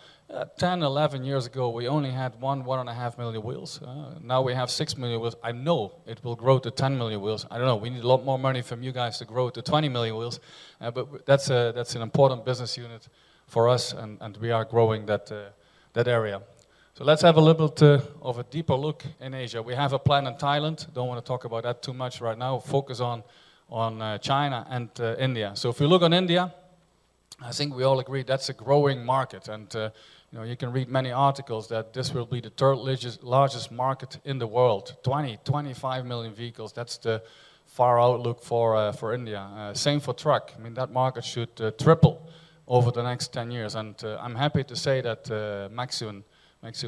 10, 11 years ago, we only had 1.5 million wheels. Now we have 6 million wheels. I know it will grow to 10 million wheels. I don't know. We need a lot more money from you guys to grow to 20 million wheels. But that's an important business unit for us, and we are growing that area. So let's have a little bit of a deeper look in Asia. We have a plant in Thailand. Don't want to talk about that too much right now. Focus on China and India. So if we look on India, I think we all agree that's a growing market, and You know, you can read many articles that this will be the third largest market in the world. 25 million vehicles. That's the far outlook for India. Same for truck. I mean, that market should triple over the next 10 years. And I'm happy to say that Maxion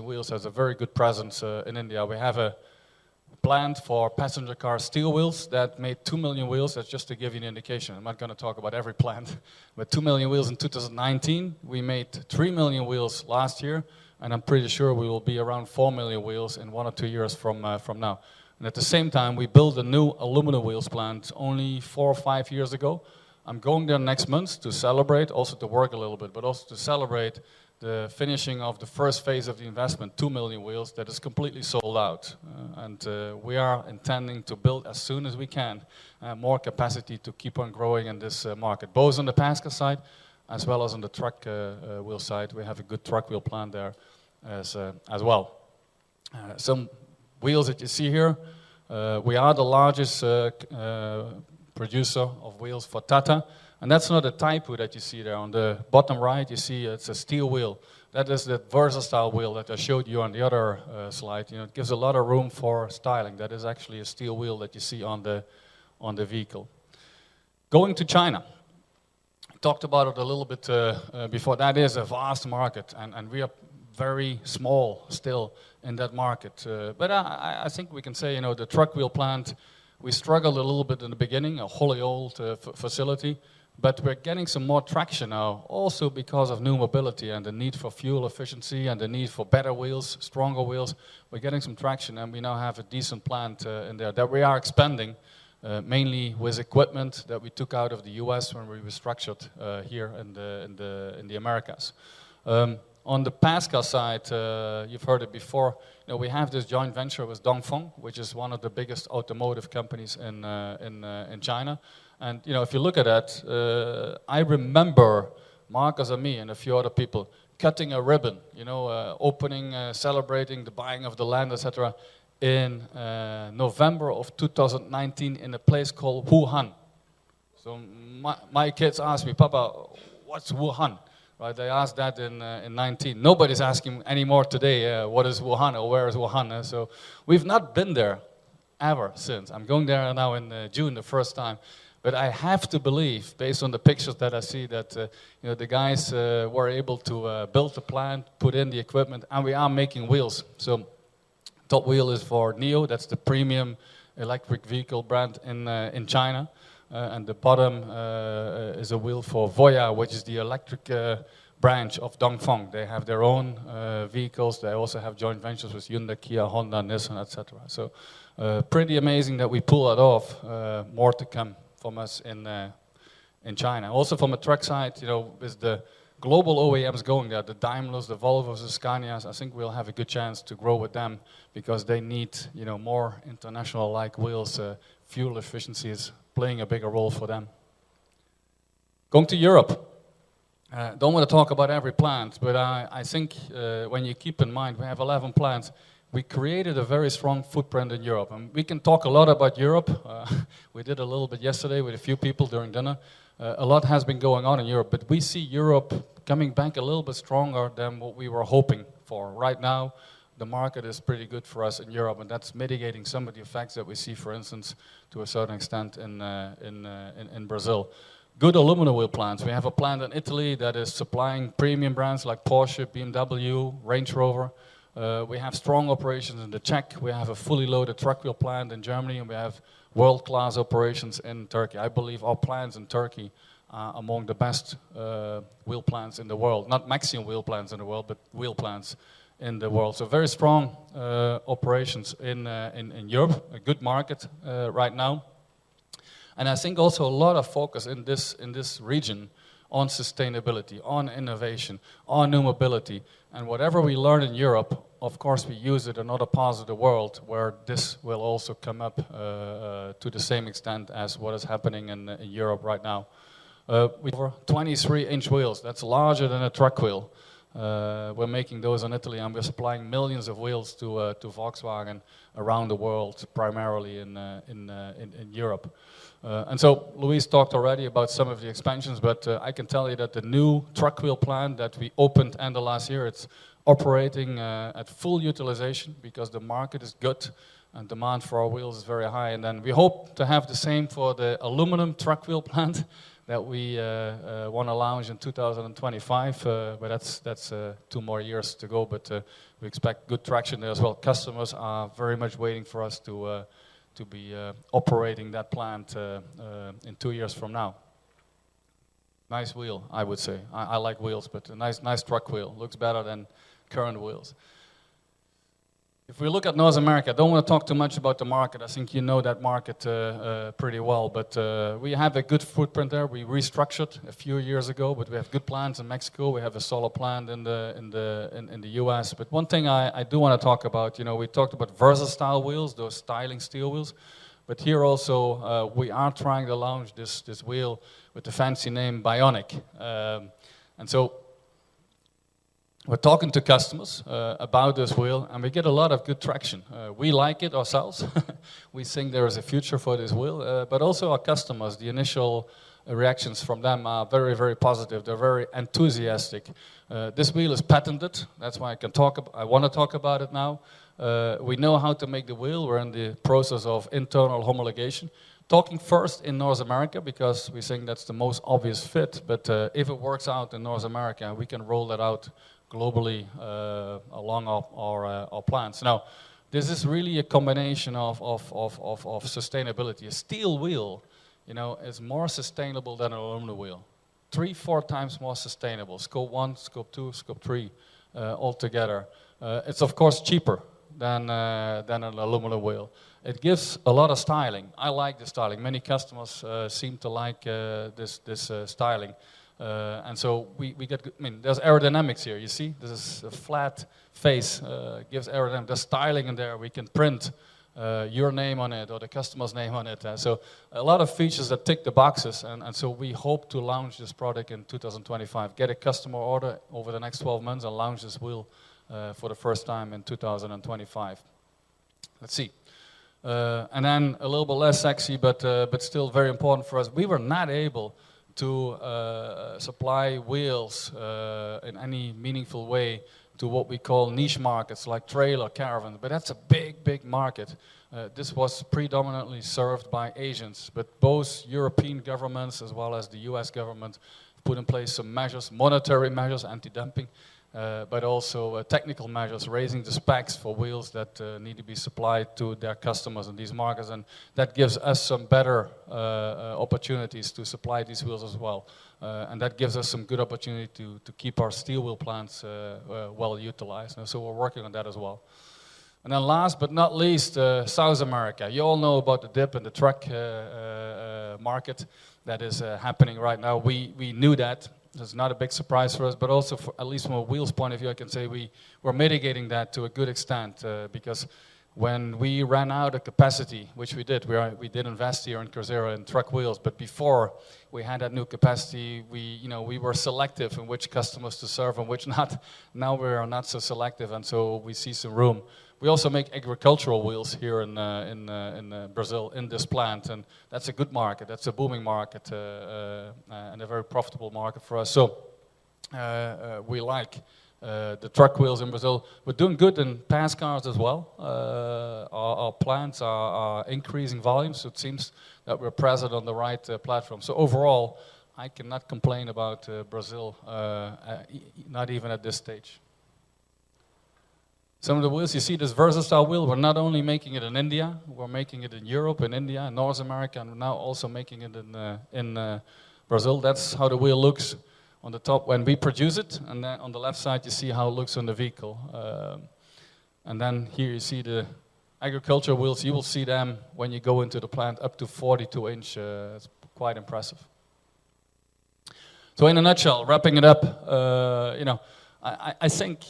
Wheels has a very good presence in India. We have a plant for passenger car steel wheels that made 2 million wheels. That's just to give you an indication. I'm not going to talk about every plant, but 2 million wheels in 2019. We made 3 million wheels last year, and I'm pretty sure we will be around 4 million wheels in 1 or 2 years from now. And at the same time, we built a new aluminum wheels plant only 4 or 5 years ago. I'm going there next month to celebrate, also to work a little bit, but also to celebrate the finishing of the first phase of the investment, 2 million wheels, that is completely sold out. We are intending to build as soon as we can more capacity to keep on growing in this market, both on the passenger side as well as on the truck wheel side. We have a good truck wheel plant there as well. Some wheels that you see here, we are the largest producer of wheels for Tata. And that's not a typo that you see there. On the bottom right, you see it's a steel wheel. That is the versatile wheel that I showed you on the other slide. You know, it gives a lot of room for styling. That is actually a steel wheel that you see on the vehicle. Going to China. I talked about it a little bit before. That is a vast market, and we are very small still in that market. But I think we can say, you know, the truck wheel plant, we struggled a little bit in the beginning, a wholly old facility. But we're getting some more traction now, also because of new mobility and the need for fuel efficiency and the need for better wheels, stronger wheels. We're getting some traction, and we now have a decent plant in there that we are expanding, mainly with equipment that we took out of the US when we restructured here in the Americas. On the passenger side, you've heard it before. You know, we have this joint venture with Dongfeng, which is one of the biggest automotive companies in China. And you know, if you look at that, I remember Marcus and me and a few other people cutting a ribbon, you know, opening, celebrating the buying of the land, etc., in November of 2019 in a place called Wuhan. So my kids asked me, Papa, what's Wuhan? Right? They asked that in 19. Nobody's asking anymore today, what is Wuhan or where is Wuhan? So we've not been there ever since. I'm going there now in June, the first time. But I have to believe, based on the pictures that I see, that you know, the guys were able to build the plant, put in the equipment, and we are making wheels. So top wheel is for NIO, that's the premium electric vehicle brand in China. And the bottom is a wheel for Voya, which is the electric branch of Dongfeng. They have their own vehicles. They also have joint ventures with Hyundai, Kia, Honda, Nissan, etc. So pretty amazing that we pull that off. More to come from us in China. Also from a truck side, you know, with the global OEMs going there, the Daimlers, the Volvos, the Scanias, I think we'll have a good chance to grow with them because they need, you know, more international-like wheels. Fuel efficiency is playing a bigger role for them. Going to Europe. Don't want to talk about every plant, but I think when you keep in mind we have 11 plants, we created a very strong footprint in Europe. And we can talk a lot about Europe. We did a little bit yesterday with a few people during dinner. A lot has been going on in Europe, but we see Europe coming back a little bit stronger than what we were hoping for. Right now, the market is pretty good for us in Europe, and that's mitigating some of the effects that we see, for instance, to a certain extent in Brazil. Good aluminum wheel plants. We have a plant in Italy that is supplying premium brands like Porsche, BMW, Range Rover. We have strong operations in the Czech. We have a fully loaded truck wheel plant in Germany, and we have world-class operations in Turkey. I believe our plants in Turkey are among the best wheel plants in the world. Not Maxion wheel plants in the world, but wheel plants in the world. So very strong operations in Europe, a good market right now. And I think also a lot of focus in this region on sustainability, on innovation, on new mobility. And whatever we learn in Europe, of course, we use it in other parts of the world where this will also come up to the same extent as what is happening in Europe right now. We have 23-inch wheels. That's larger than a truck wheel. We're making those in Italy, and we're supplying millions of wheels to Volkswagen around the world, primarily in Europe. And so Luis talked already about some of the expansions, but I can tell you that the new truck wheel plant that we opened end of last year, it's operating at full utilization because the market is good and demand for our wheels is very high. And then we hope to have the same for the aluminum truck wheel plant that we want to launch in 2025, but that's 2 more years to go. But we expect good traction there as well. Customers are very much waiting for us to be operating that plant in 2 years from now. Nice wheel, I would say. I like wheels, but a nice truck wheel. Looks better than current wheels. If we look at North America, I don't want to talk too much about the market. I think you know that market pretty well, but we have a good footprint there. We restructured a few years ago, but we have good plants in Mexico. We have a solid plant in the US. But one thing I do want to talk about, we talked about Versa-style wheels, those styling steel wheels. But here also, we are trying to launch this wheel with the fancy name Bionic. And so we're talking to customers about this wheel, and we get a lot of good traction. We like it ourselves. We think there is a future for this wheel, but also our customers, the initial reactions from them are very, very positive. They're very enthusiastic. This wheel is patented. That's why I want to talk about it now. We know how to make the wheel. We're in the process of internal homologation. Talking first in North America because we think that's the most obvious fit, but if it works out in North America, we can roll that out globally along our plants. Now, this is really a combination of sustainability. A steel wheel, is more sustainable than an aluminum wheel. 3-4 times more sustainable. Scope 1, Scope 2, Scope 3 altogether. It's of course cheaper than an aluminum wheel. It gives a lot of styling. I like the styling. Many customers seem to like this styling. And so we get, there's aerodynamics here, you see? This is a flat face, gives aerodynamics. There's styling in there. We can print your name on it or the customer's name on it. So a lot of features that tick the boxes. And so we hope to launch this product in 2025. Get a customer order over the next 12 months and launch this wheel for the first time in 2025. Let's see. And then a little bit less sexy, but still very important for us. We were not able to supply wheels in any meaningful way to what we call niche markets like trailer, caravan, but that's a big, big market. This was predominantly served by Asians, but both European governments as well as the US government put in place some measures, monetary measures, anti-dumping, but also technical measures, raising the specs for wheels that need to be supplied to their customers in these markets, and that gives us some better opportunities to supply these wheels as well. And that gives us some good opportunity to keep our steel wheel plants well utilized. And so we're working on that as well. And then last but not least, South America. You all know about the dip in the truck market that is happening right now. We knew that. It's not a big surprise for us, but also, at least from a wheels point of view, I can say we're mitigating that to a good extent because when we ran out of capacity, which we did invest here in Cruzeiro in truck wheels, but before we had that new capacity, we were selective in which customers to serve and which not. Now we are not so selective, and so we see some room. We also make agricultural wheels here in Brazil in this plant, and that's a good market. That's a booming market and a very profitable market for us. So we like the truck wheels in Brazil. We're doing good in pass cars as well. Our plants are increasing volumes, so it seems that we're present on the right platform. So overall, I cannot complain about Brazil, not even at this stage. Some of the wheels, you see this Versa-style wheel, we're not only making it in India, we're making it in Europe, in India, in North America, and we're now also making it in Brazil. That's how the wheel looks on the top when we produce it, and then on the left side you see how it looks on the vehicle. And then here you see the agricultural wheels. You will see them when you go into the plant up to 42-inch. It's quite impressive. So in a nutshell, wrapping it up, I think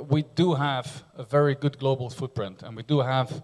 we do have a very good global footprint, and we do have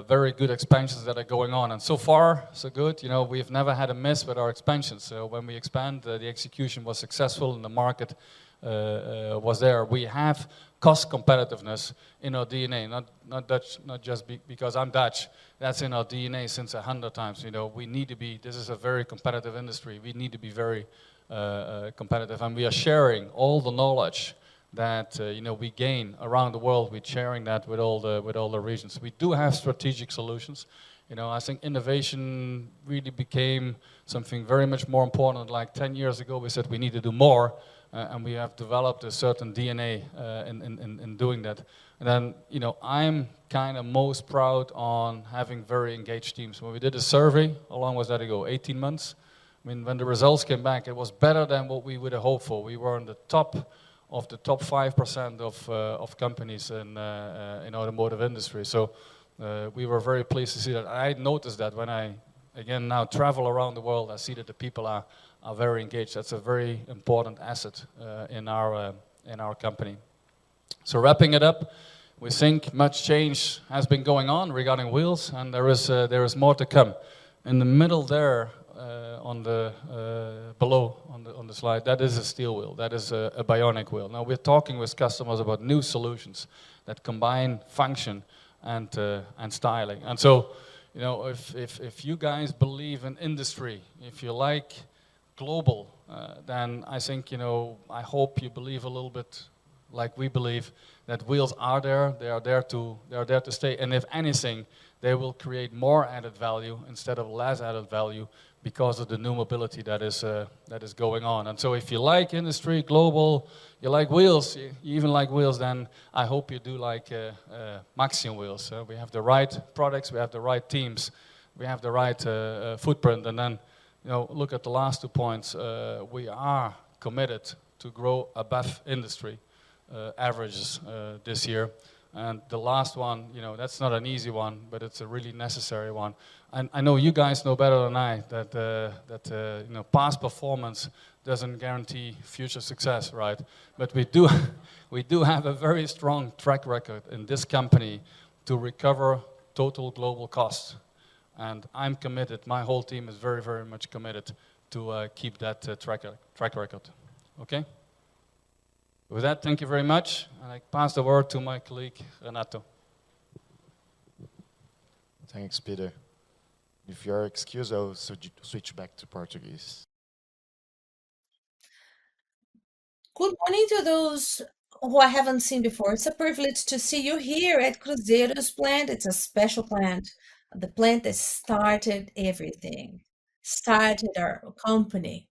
very good expansions that are going on. And so far, so good. We've never had a miss with our expansions. So when we expand, the execution was successful, and the market was there. We have cost competitiveness in our DNA, not Dutch, not just because I'm Dutch. That's in our DNA since 100 times. You know, we need to be. This is a very competitive industry. We need to be very competitive, and we are sharing all the knowledge that you know we gain around the world. We're sharing that with all the regions. We do have strategic solutions. You know, I think innovation really became something very much more important. Like 10 years ago, we said we need to do more, and we have developed a certain DNA in doing that. And then, you know, I'm kind of most proud on having very engaged teams. When we did a survey, how long was that ago? 18 months? I mean, when the results came back, it was better than what we would have hoped for. We were in the top of the top 5% of companies in automotive industry. So we were very pleased to see that. I noticed that when I, again, now travel around the world, I see that the people are very engaged. That's a very important asset in our company. So wrapping it up, we think much change has been going on regarding wheels, and there is more to come. In the middle there, on the below on the slide, that is a steel wheel. That is a bionic wheel. Now we're talking with customers about new solutions that combine function and styling. And so, you know, if you guys believe in industry, if you like global, then I think, you know, I hope you believe a little bit like we believe that wheels are there. They are there to stay. And if anything, they will create more added value instead of less added value because of the new mobility that is going on. And so if you like industry, global, you like wheels, you even like wheels, then I hope you do like Maxion wheels. We have the right products, we have the right teams, we have the right footprint. And then, you know, look at the last 2 points. We are committed to grow above industry averages this year. And the last one, you know, that's not an easy one, but it's a really necessary one. And I know you guys know better than I that you know, past performance doesn't guarantee future success, right? But we do have a very strong track record in this company to recover total global costs. And I'm committed. My whole team is very, very much committed to keep that track record. Okay. With that, thank you very much, and I pass the word to my colleague, Renato. Thanks, Peter. If you're excused, I'll switch back to Portuguese. Good morning to those who I haven't seen before. It's a privilege to see you here at Cruzeiro's plant. It's a special plant, the plant that started everything, started our company.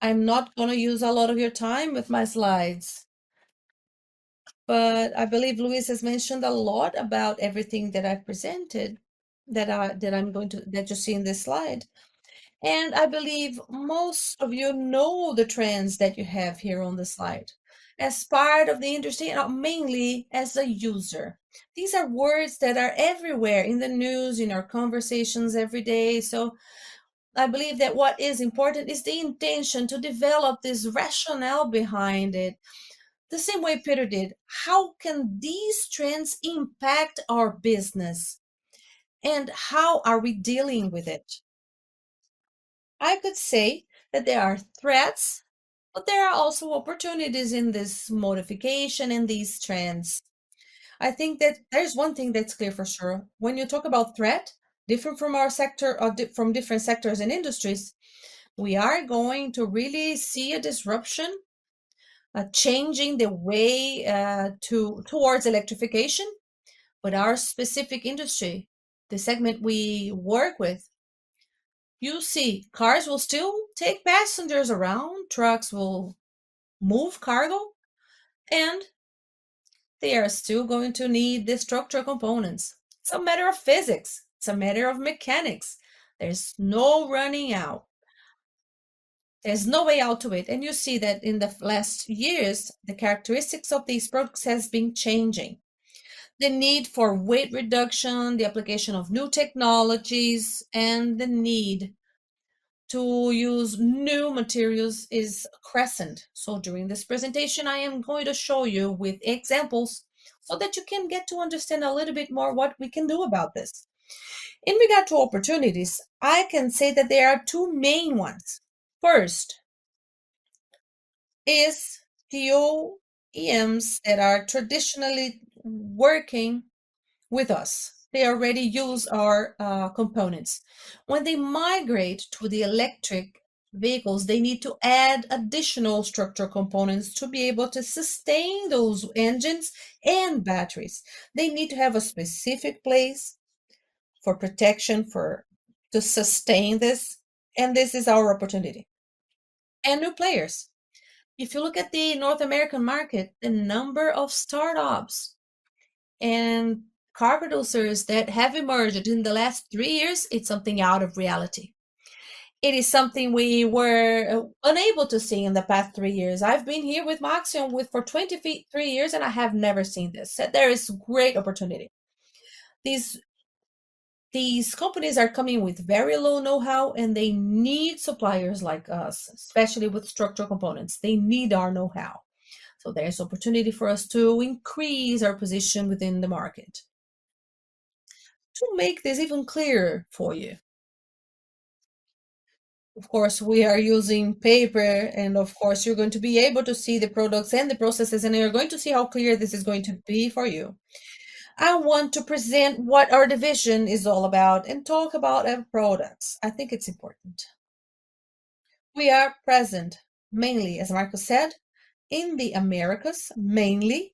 I'm not going to use a lot of your time with my slides, but I believe Luis has mentioned a lot about everything that I've presented that you see in this slide. And I believe most of you know the trends that you have here on the slide as part of the industry, and mainly as a user. These are words that are everywhere in the news, in our conversations every day. So I believe that what is important is the intention to develop this rationale behind it. The same way Peter did. How can these trends impact our business? And how are we dealing with it? I could say that there are threats, but there are also opportunities in this modification and these trends. I think that there's one thing that's clear for sure. When you talk about threat, different from our sector or from different sectors and industries, we are going to really see a disruption, changing the way towards electrification. But our specific industry, the segment we work with, you see, cars will still take passengers around, trucks will move cargo, and they are still going to need the structural components. It's a matter of physics, it's a matter of mechanics. There's no running out. There's no way out to it. And you see that in the last years, the characteristics of these products has been changing. The need for weight reduction, the application of new technologies, and the need to use new materials is crescent. So during this presentation, I am going to show you with examples so that you can get to understand a little bit more what we can do about this. In regard to opportunities, I can say that there are two main ones. First is the OEMs that are traditionally working with us. They already use our components. When they migrate to the electric vehicles, they need to add additional structural components to be able to sustain those engines and batteries. They need to have a specific place for protection for to sustain this, and this is our opportunity. And new players. If you look at the North American market, the number of startups and car producers that have emerged in the last 3 years, it's something out of reality. It is something we were unable to see in the past 3 years. I've been here with Maxion for 23 years, and I have never seen this. So there is great opportunity. These these companies are coming with very low know-how, and they need suppliers like us, especially with structural components. They need our know-how. So there's opportunity for us to increase our position within the market. To make this even clearer for you, of course, we are using paper, and of course, you're going to be able to see the products and the processes, and you're going to see how clear this is going to be for you. I want to present what our division is all about and talk about our products. I think it's important. We are present mainly, as Marco said, in the Americas, mainly.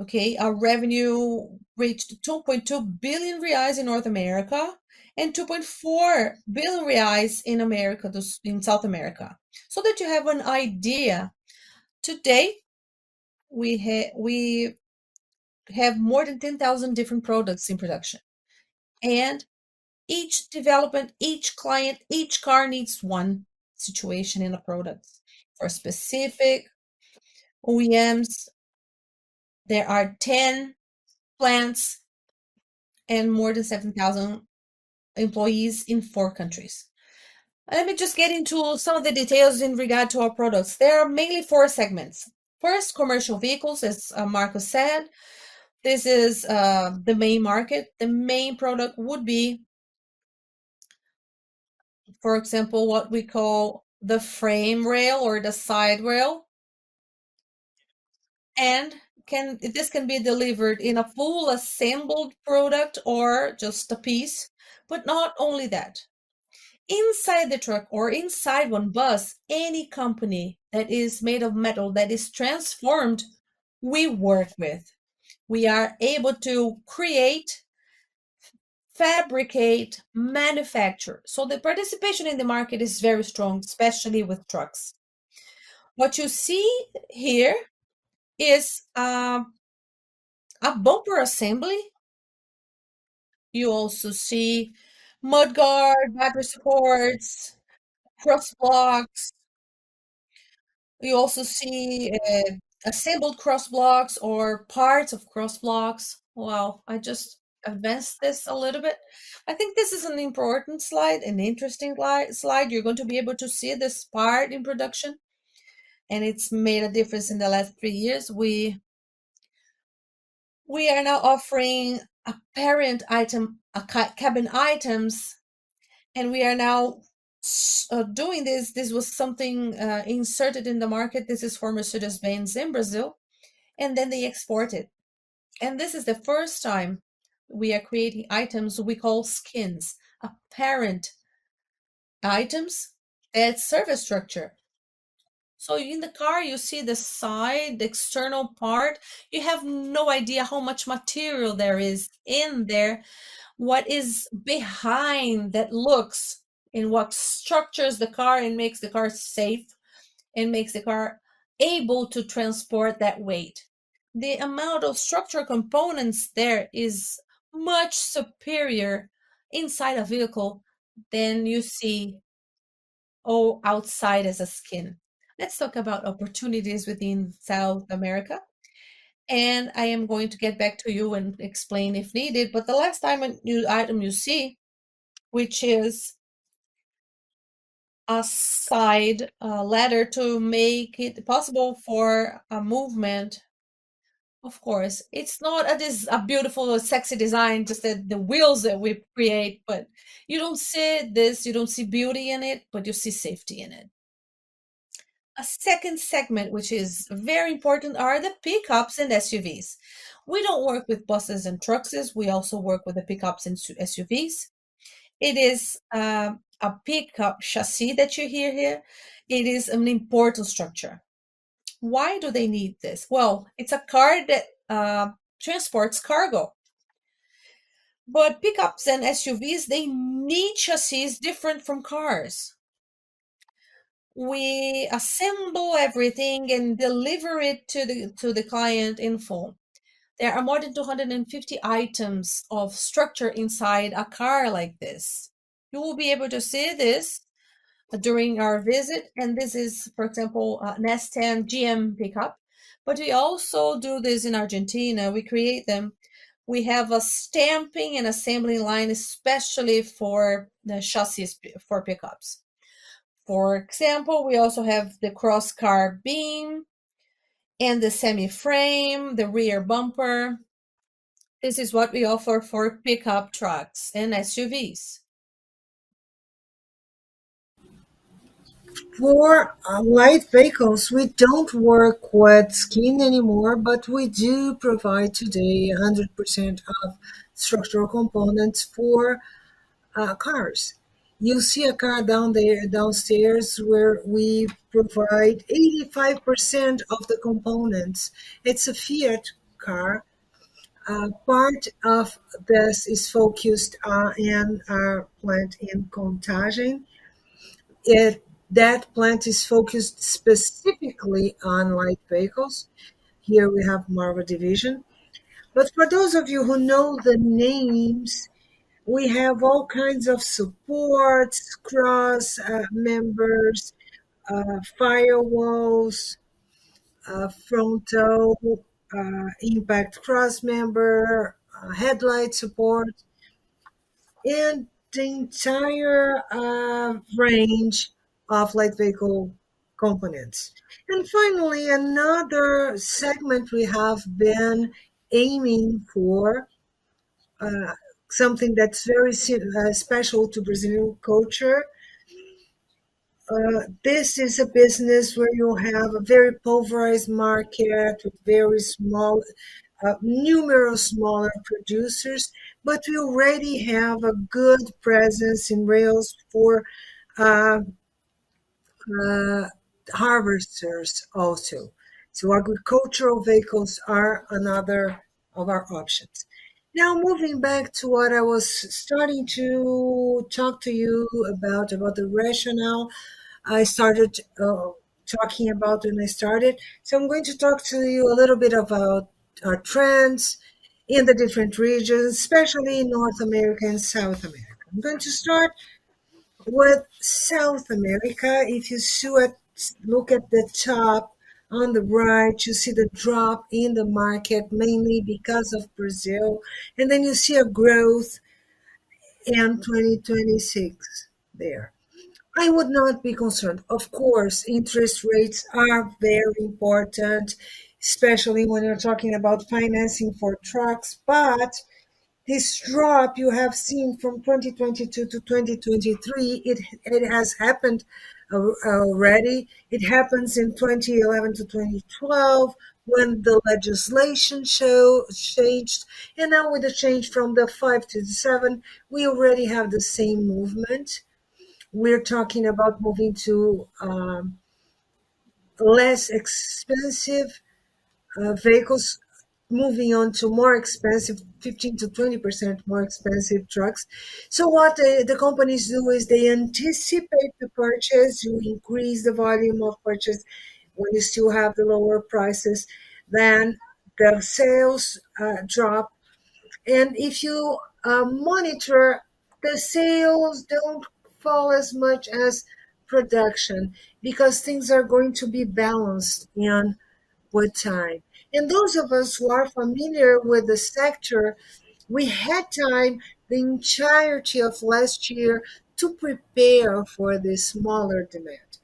Okay, our revenue reached 2.2 billion reais in North America and 2.4 billion reais in South America. So that you have an idea, today we have more than 10,000 different products in production. And each development, each client, each car needs one situation in a product. For specific OEMs, there are 10 plants and more than 7,000 employees in 4 countries. Let me just get into some of the details in regard to our products. There are mainly 4 segments. First, commercial vehicles, as Marco said. This is the main market. The main product would be, for example, what we call the frame rail or the side rail. And this can be delivered in a full assembled product or just a piece. But not only that, inside the truck or inside one bus, any company that is made of metal that is transformed, we work with. We are able to create, fabricate, manufacture. So the participation in the market is very strong, especially with trucks. What you see here is a bumper assembly. You also see mudguard, battery supports, cross blocks. You also see assembled cross blocks or parts of cross blocks. Wow, I just advanced this a little bit. I think this is an important slide, an interesting slide. You're going to be able to see this part in production, and it's made a difference in the last 3 years. We are now offering apparent item, cabin items, and we are now doing this. This was something inserted in the market. This is for Mercedes-Benz in Brazil, and then they export it. And this is the first time we are creating items we call skins, apparent items that serve a structure. So in the car, you see the side, the external part. You have no idea how much material there is in there, what is behind that looks, and what structures the car and makes the car safe and makes the car able to transport that weight. The amount of structural components there is much superior inside a vehicle than you see outside as a skin. Let's talk about opportunities within South America. And I am going to get back to you and explain if needed. But the last time a new item you see, which is a side ladder to make it possible for a movement Of course, it's not a beautiful, sexy design, just the wheels that we create, but you don't see this, you don't see beauty in it, but you see safety in it. A second segment, which is very important, are the pickups and SUVs. We don't work with buses and trucks, we also work with the pickups and SUVs. It is a pickup chassis that you hear here. It is an important structure. Why do they need this? Well, it's a car that transports cargo. But pickups and SUVs, they need chassis different from cars. We assemble everything and deliver it to the client in full. There are more than 250 items of structure inside a car like this. You will be able to see this during our visit, and this is, for example, an S10 GM pickup. But we also do this in Argentina. We create them. We have a stamping and assembly line, especially for the chassis for pickups. For example, we also have the cross car beam and the semi frame, the rear bumper. This is what we offer for pickup trucks and SUVs. For light vehicles, we don't work with skin anymore, but we do provide today 100% of structural components for cars. You see a car down there downstairs where we provide 85% of the components. It's a Fiat car. Part of this is focused in our plant in Contagem. That plant is focused specifically on light vehicles. Here we have more of a division. But for those of you who know the names, we have all kinds of supports, cross members, firewalls, frontal impact cross member, headlight support, and the entire range of light vehicle components. And finally, another segment we have been aiming for, uh, something that's very special to Brazilian culture. This is a business where you have a very pulverized market with very small, numerous smaller producers, but we already have a good presence in rails for uh, uh, harvesters also. So agricultural vehicles are another of our options. Now moving back to what I was starting to talk to you about the rationale I started talking about when I started. So I'm going to talk to you a little bit about our trends in the different regions, especially in North America and South America. I'm going to start with South America. If you look at the top on the right, you see the drop in the market mainly because of Brazil, and then you see a growth in 2026 there. I would not be concerned. Of course, interest rates are very important, especially when you're talking about financing for trucks. But this drop you have seen from 2022 to 2023, it has happened already. It happens in 2011 to 2012 when the legislation changed. And now with the change from the 5 to the 7, we already have the same movement. We're talking about moving to less expensive vehicles, moving on to more expensive, 15 to 20% more expensive trucks. So what the companies do is they anticipate the purchase, you increase the volume of purchase when you still have the lower prices, then the sales drop. And if you monitor, the sales don't fall as much as production because things are going to be balanced in with time. And those of us who are familiar with the sector, we had time the entirety of last year to prepare for this smaller demand.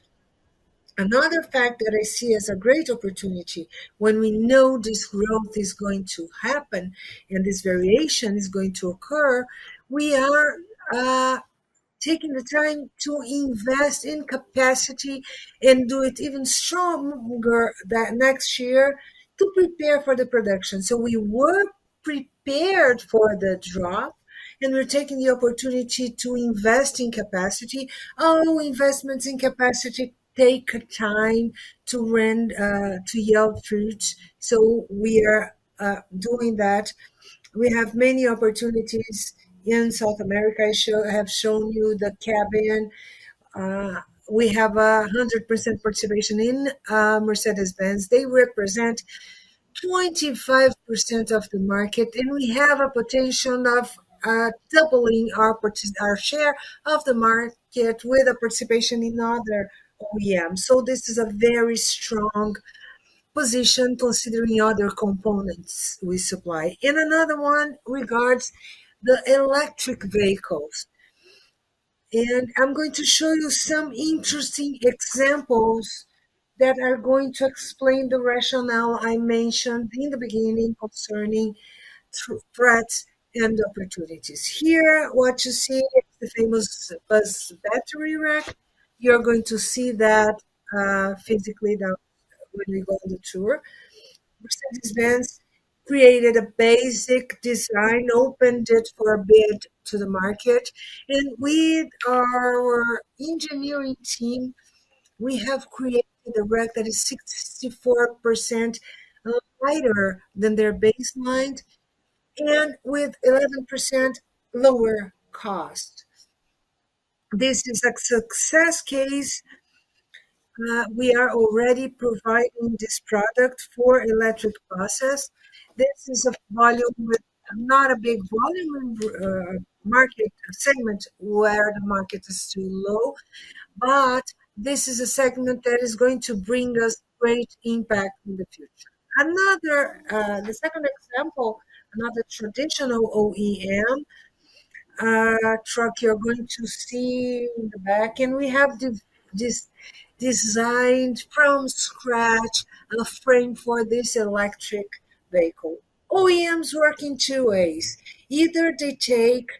Another fact that I see as a great opportunity when we know this growth is going to happen and this variation is going to occur, we are uh, taking the time to invest in capacity and do it even stronger that next year to prepare for the production. So we were prepared for the drop and we're taking the opportunity to invest in capacity. Oh, investments in capacity take time to rend to yield fruits. So we are doing that. We have many opportunities in South America. I have shown you the cabin. Uh, we have 100% participation in Mercedes-Benz. They represent 25% of the market, and we have a potential of doubling our share of the market with a participation in other OEMs. So this is a very strong position considering other components we supply. And another one regards the electric vehicles. And I'm going to show you some interesting examples that are going to explain the rationale I mentioned in the beginning concerning threats and opportunities. Here, what you see is the famous bus battery rack. You're going to see that physically down when we go on the tour. Mercedes-Benz created a basic design, opened it for a bid to the market, and with our engineering team, we have created a rack that is 64% lighter than their baseline and with 11% lower cost. This is a success case. We are already providing this product for electric buses. This is a volume with not a big volume market segment where the market is too low, but this is a segment that is going to bring us great impact in the future. The second example, another traditional OEM truck you're going to see in the back. And we have this designed from scratch a frame for this electric vehicle. OEMs work in two ways. Either they take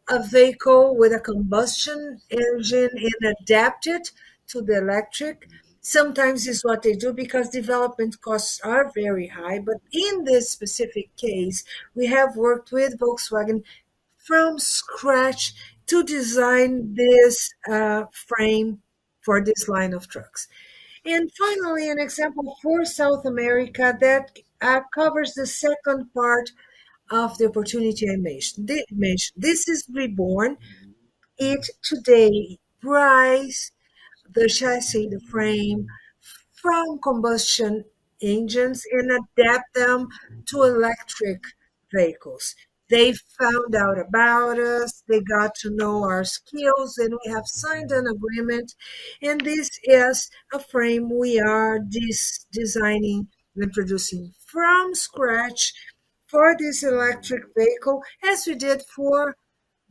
a vehicle with a combustion engine and adapt it to the electric. Sometimes is what they do because development costs are very high. But in this specific case, we have worked with Volkswagen from scratch to design this frame for this line of trucks. And finally, an example for South America that covers the second part of the opportunity I mentioned. This is Reborn. It today price the chassis, the frame from combustion engines and adapt them to electric vehicles. They found out about us, they got to know our skills, and we have signed an agreement. And this is a frame we are designing and producing from scratch for this electric vehicle, as we did for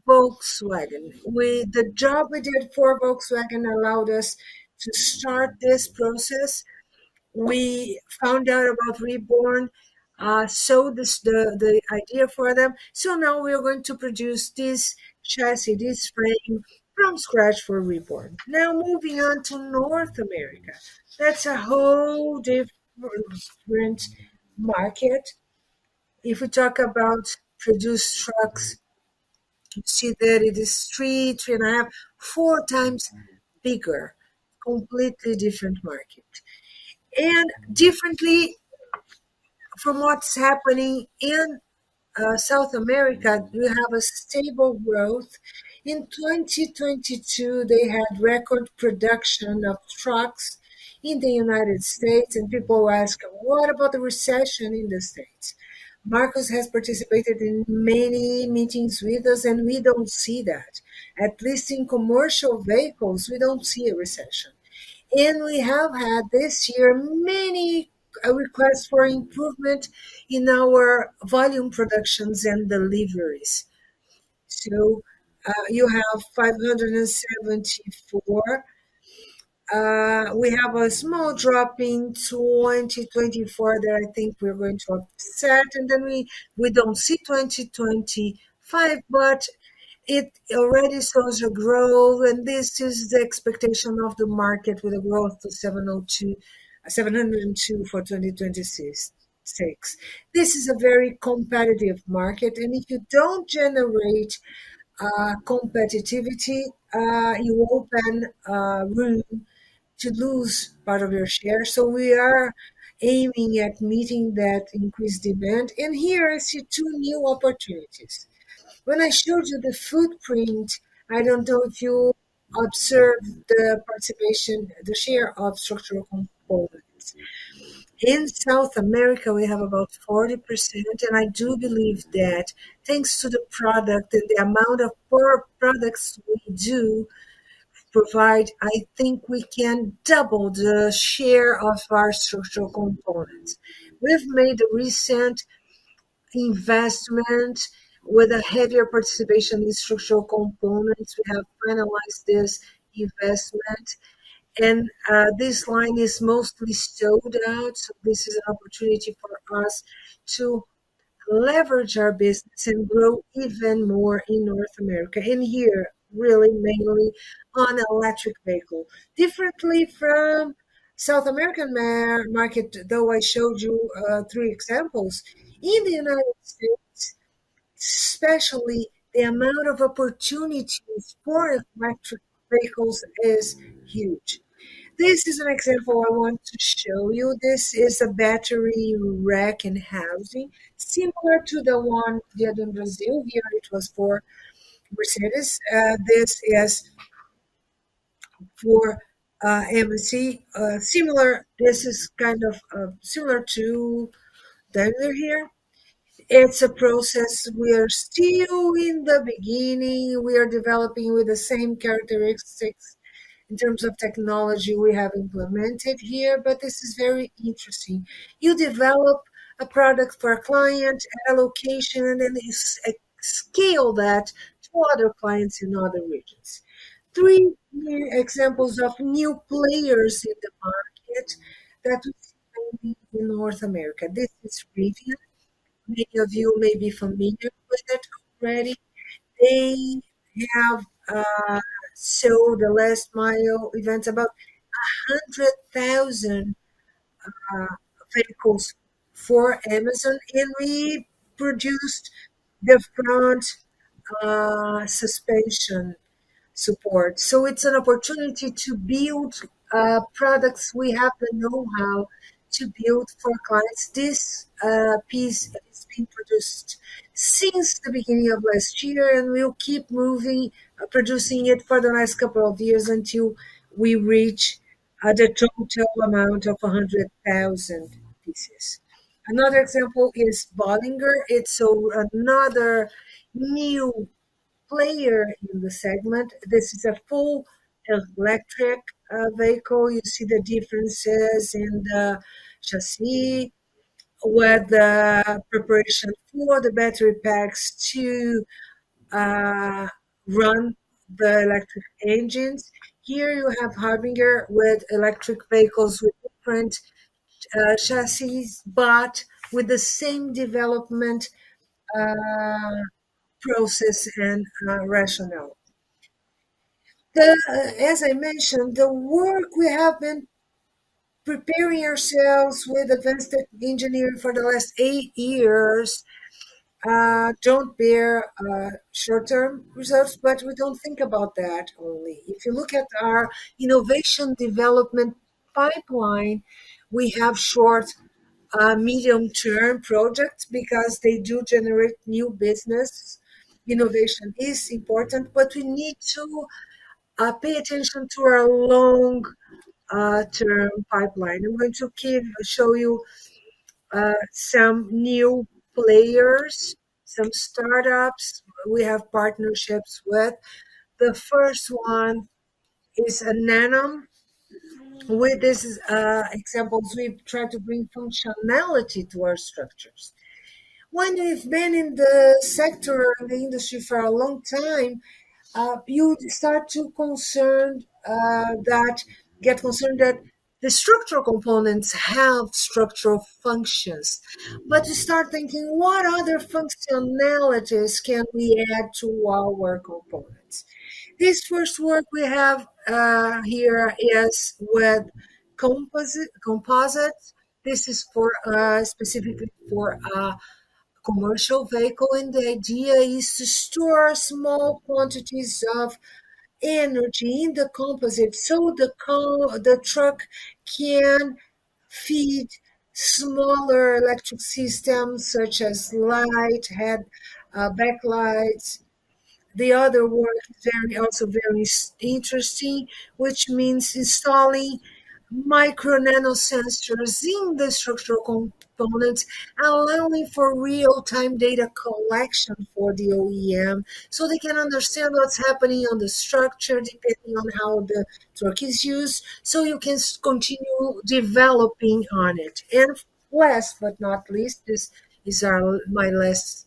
Volkswagen. The job we did for Volkswagen allowed us to start this process. We found out about Reborn, so the idea for them. So now we're going to produce this chassis, this frame from scratch for Reborn. Now moving on to North America. That's a whole different market. If we talk about produced trucks, you see that it is three and a half, four times bigger, completely different market. And differently from what's happening in South America, we have a stable growth. In 2022, they had record production of trucks in the United States, and people ask, what about the recession in the States? Marcos has participated in many meetings with us, and we don't see that. At least in commercial vehicles, we don't see a recession. And we have had this year many requests for improvement in our volume productions and deliveries. So you have 574 We have a small drop in 2024 that I think we're going to offset, and then we don't see 2025, but it already shows a growth, and this is the expectation of the market with a growth to 702 for 2026. This is a very competitive market, and if you don't generate competitivity, you open room to lose part of your share. So we are aiming at meeting that increased demand. And here I see two new opportunities. When I showed you the footprint, I don't know if you observed the participation, the share of structural components. In South America, we have about 40%, and I do believe that thanks to the product and the amount of products we do provide, I think we can double the share of our structural components. We've made a recent investment with a heavier participation in structural components. We have finalized this investment, and this line is mostly sold out. So this is an opportunity for us to leverage our business and grow even more in North America. And here, really mainly on electric vehicle. Differently from South American market, though I showed you three examples, in the United States, especially the amount of opportunities for electric vehicles is huge. This is an example I want to show you. This is a battery rack and housing, similar to the one we did in Brazil. Here it was for Mercedes. This is for MSC. Similar. This is kind of similar to Daimler here. It's a process. We are still in the beginning. We are developing with the same characteristics in terms of technology we have implemented here, but this is very interesting. You develop a product for a client at a location and then scale that to other clients in other regions. Three new examples of new players in the market that we see mainly in North America. This is Rivian. Many of you may be familiar with it already. They have sold the last mile events about 100,000 vehicles for Amazon, and we produced the front suspension support. So it's an opportunity to build products we have the know-how to build for clients. This piece is being produced since the beginning of last year, and we'll keep moving, producing it for the next couple of years until we reach the total amount of 100,000 pieces. Another example is Bollinger. It's another new player in the segment. This is a full electric vehicle. You see the differences in the chassis with the preparation for the battery packs to uh, run the electric engines. Here you have Harbinger with electric vehicles with different chassis, but with the same development uh, process and rationale. As I mentioned, the work we have been preparing ourselves with advanced engineering for the last 8 years don't bear short-term results, but we don't think about that only. If you look at our innovation development pipeline, we have short, medium-term projects because they do generate new business. Innovation is important, but we need to pay attention to our long term pipeline. I'm going to show you some new players, some startups we have partnerships with. The first one is a Nanum. With these examples, we try to bring functionality to our structures. When you've been in the sector, in the industry for a long time, you start to concern that get concerned that the structural components have structural functions, but to start thinking what other functionalities can we add to our components. This first work we have here is with composites. This is for specifically for a commercial vehicle, and the idea is to store small quantities of energy in the composite so the truck can feed smaller electric systems such as light, head, backlights. The other work is also very interesting, which means installing micro nanosensors in the structural components, allowing for real-time data collection for the OEM, so they can understand what's happening on the structure depending on how the truck is used, so you can continue developing on it. And last but not least, this is my last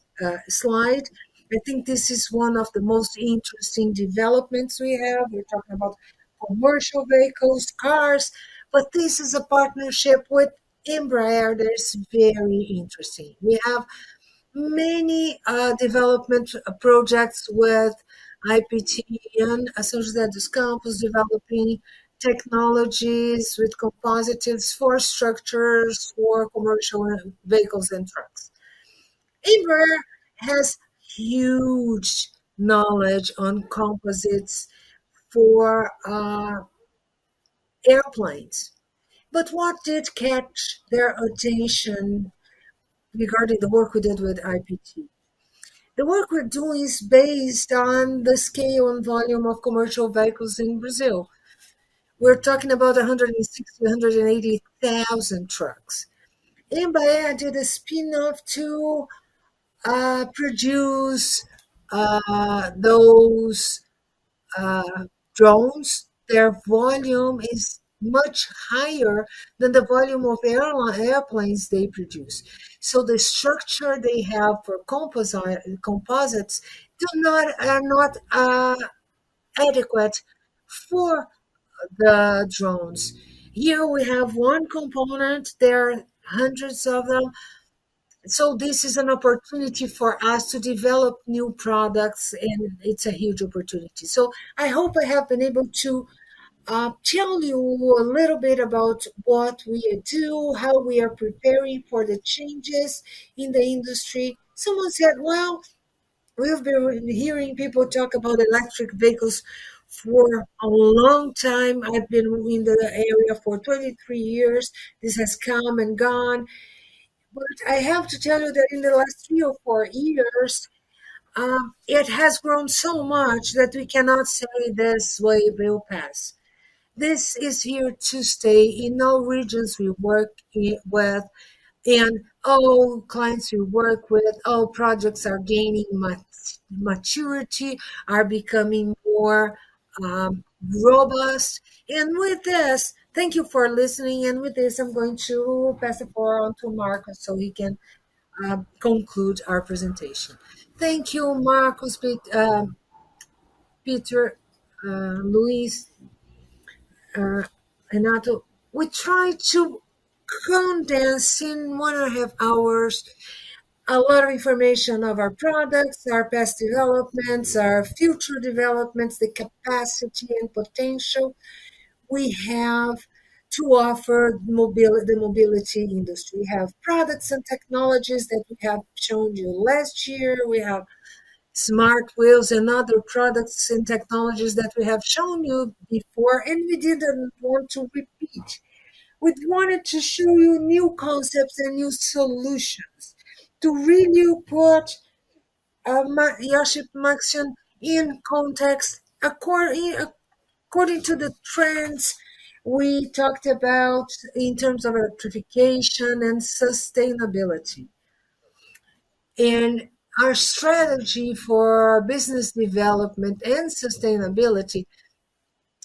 slide. I think this is one of the most interesting developments we have. We're talking about commercial vehicles, cars, but this is a partnership with Embraer that is very interesting. We have many development projects with IPT and Associated dos Campos developing technologies with composites for structures for commercial vehicles and trucks. Embraer has huge knowledge on composites for airplanes. But what did catch their attention regarding the work we did with IPT? The work we're doing is based on the scale and volume of commercial vehicles in Brazil. We're talking about 160, 180,000 trucks. Embraer did a spin-off to produce those uh, drones. Their volume is much higher than the volume of airplanes they produce. So the structure they have for composites are not adequate for the drones. Here we have one component. There are hundreds of them, so this is an opportunity for us to develop new products, and it's a huge opportunity. So I hope I have been able to tell you a little bit about what we do, how we are preparing for the changes in the industry. Someone said, well, we've been hearing people talk about electric vehicles for a long time. I've been in the area for 23 years. This has come and gone. But I have to tell you that in the last 3 or 4 years, it has grown so much that we cannot say this wave will pass. This is here to stay in all regions we work with, and all clients we work with, all projects are gaining maturity, are becoming more robust. And with this, thank you for listening. And with this, I'm going to pass the floor on to Marcos so he can conclude our presentation. Thank you, Marcos, Peter, Luis, uh, Renato. We try to condense in 1.5 hours a lot of information of our products, our past developments, our future developments, the capacity and potential we have to offer the mobility industry. We have products and technologies that we have shown you last year. We have smart wheels and other products and technologies that we have shown you before, and we didn't want to repeat. We wanted to show you new concepts and new solutions to really put Iochpe-Maxion in context according to the trends we talked about in terms of electrification and sustainability. And our strategy for business development and sustainability,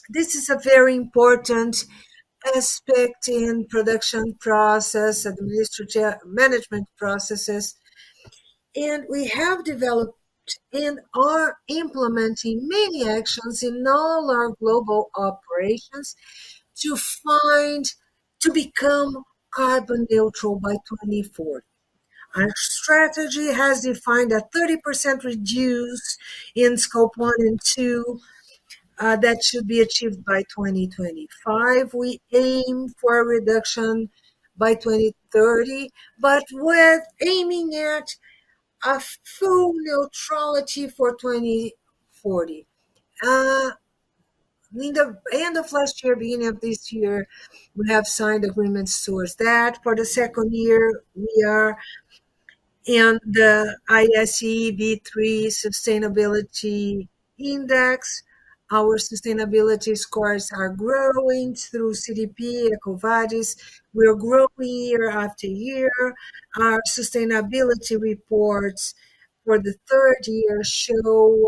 this is a very important aspect in production process, administrative management processes. And we have developed and are implementing many actions in all our global operations to find to become carbon neutral by 2040. Our strategy has defined a 30% reduce in scope 1 and 2 that should be achieved by 2025. We aim for a reduction by 2030, but with aiming at a full neutrality for 2040. Uh, in the end of last year, beginning of this year, we have signed agreements towards that. For the second year, we are in the ISE B3 Sustainability Index. Our sustainability scores are growing through CDP, EcoVadis. We're growing year after year. Our sustainability reports for the third year show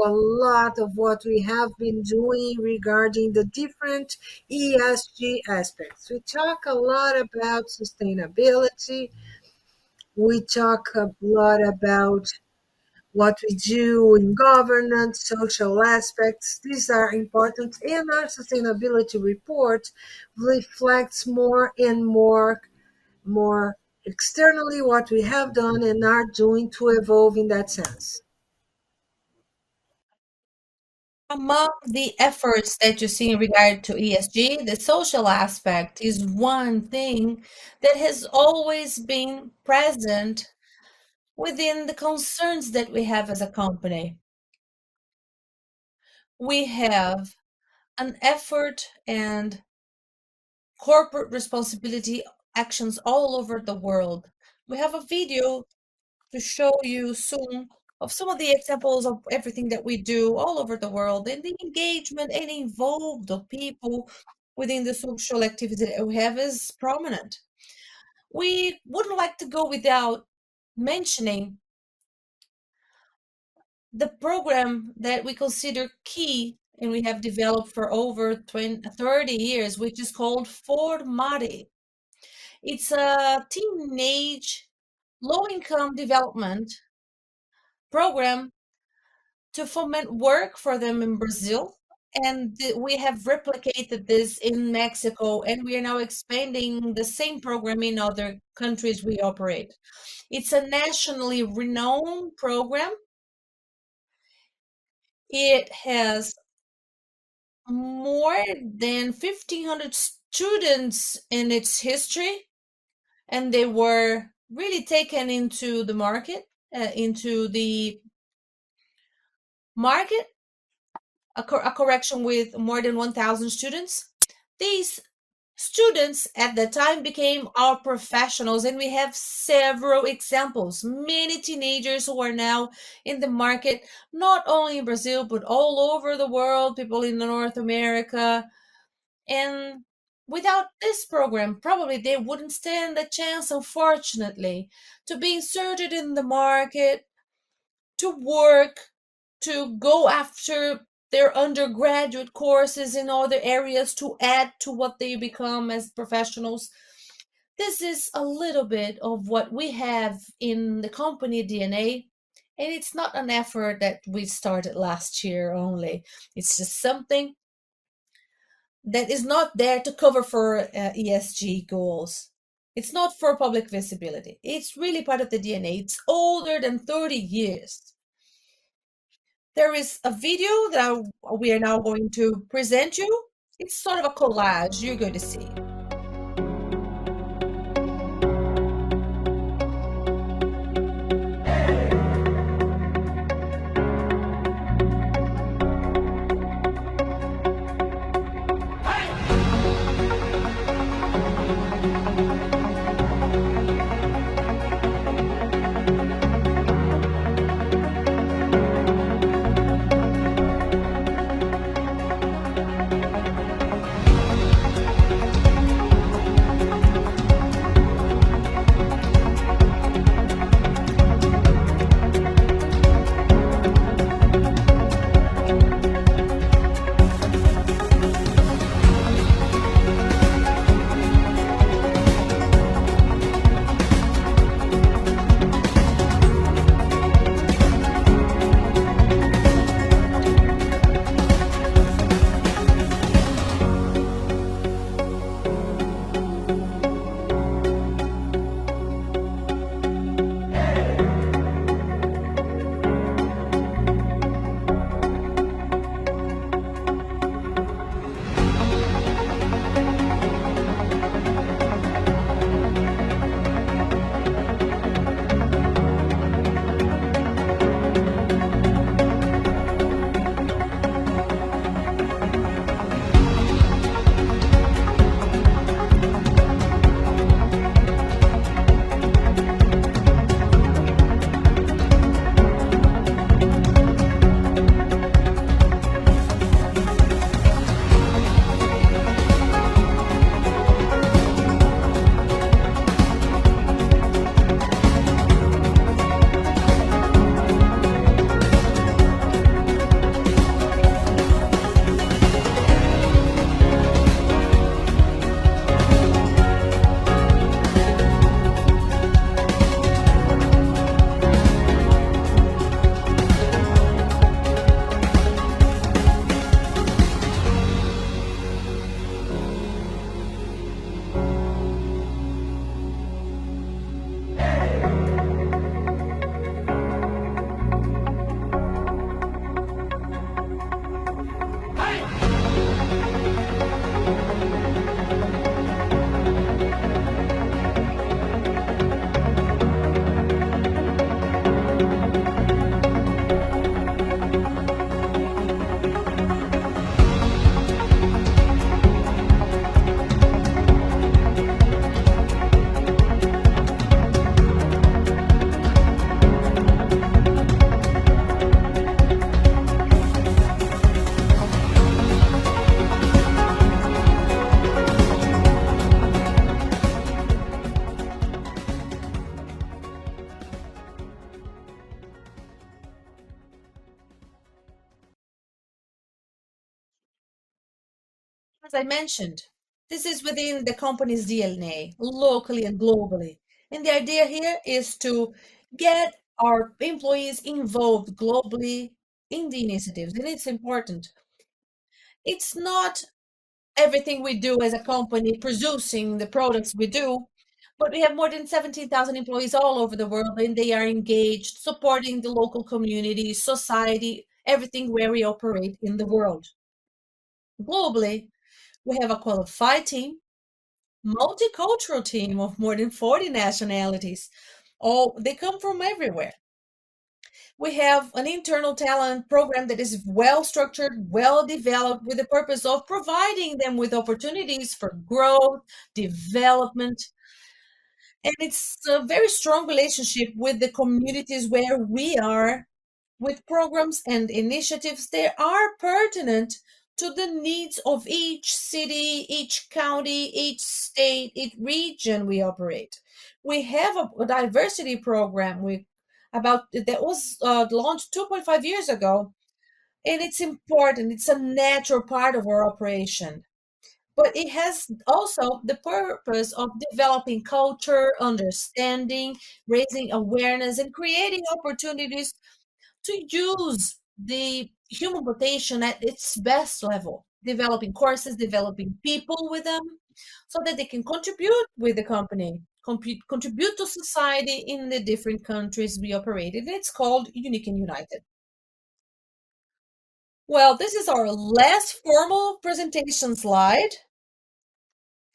a lot of what we have been doing regarding the different ESG aspects. We talk a lot about sustainability. We talk a lot about what we do in governance, social aspects. These are important, and our sustainability report reflects more and more externally what we have done and are doing to evolve in that sense. Among the efforts that you see in regard to ESG, the social aspect is one thing that has always been present within the concerns that we have as a company. We have an effort and corporate responsibility actions all over the world. We have a video to show you soon of some of the examples of everything that we do all over the world and the engagement and involved of people within the social activity that we have is prominent. We wouldn't like to go without mentioning the program that we consider key and we have developed for over 30 years, which is called Formare. It's a teenage low-income development program to foment work for them in Brazil. And we have replicated this in Mexico, and we are now expanding the same program in other countries we operate. It's a nationally renowned program. It has more than 1,500 students in its history, and they were really taken into the market, a correction with more than 1,000 students. These students at the time became our professionals, and we have several examples. Many teenagers who are now in the market, not only in Brazil, but all over the world, people in North America. And without this program, probably they wouldn't stand a chance, unfortunately, to be inserted in the market, to work, to go after their undergraduate courses in other areas to add to what they become as professionals. This is a little bit of what we have in the company DNA. And it's not an effort that we started last year only. It's just something that is not there to cover for ESG goals. It's not for public visibility. It's really part of the DNA. It's older than 30 years. There is a video that we are now going to present you. It's sort of a collage you're going to see. As I mentioned, this is within the company's DNA, locally and globally. And the idea here is to get our employees involved globally in the initiatives. And it's important. It's not everything we do as a company producing the products we do, but we have more than 17,000 employees all over the world, and they are engaged, supporting the local community, society, everything where we operate in the world. Globally, we have a qualified team, multicultural team of more than 40 nationalities. All they come from everywhere. We have an internal talent program that is well structured, well developed, with the purpose of providing them with opportunities for growth, development, and it's a very strong relationship with the communities where we are, with programs and initiatives that are pertinent to the needs of each city, each county, each state, each region we operate. We have a diversity program that was launched 2.5 years ago, and it's important. It's a natural part of our operation, but it has also the purpose of developing culture, understanding, raising awareness, and creating opportunities to use the human potential at its best level, developing courses, developing people with them so that they can contribute with the company, contribute to society in the different countries we operate in. It's called Unique and United. Well, this is our last formal presentation slide,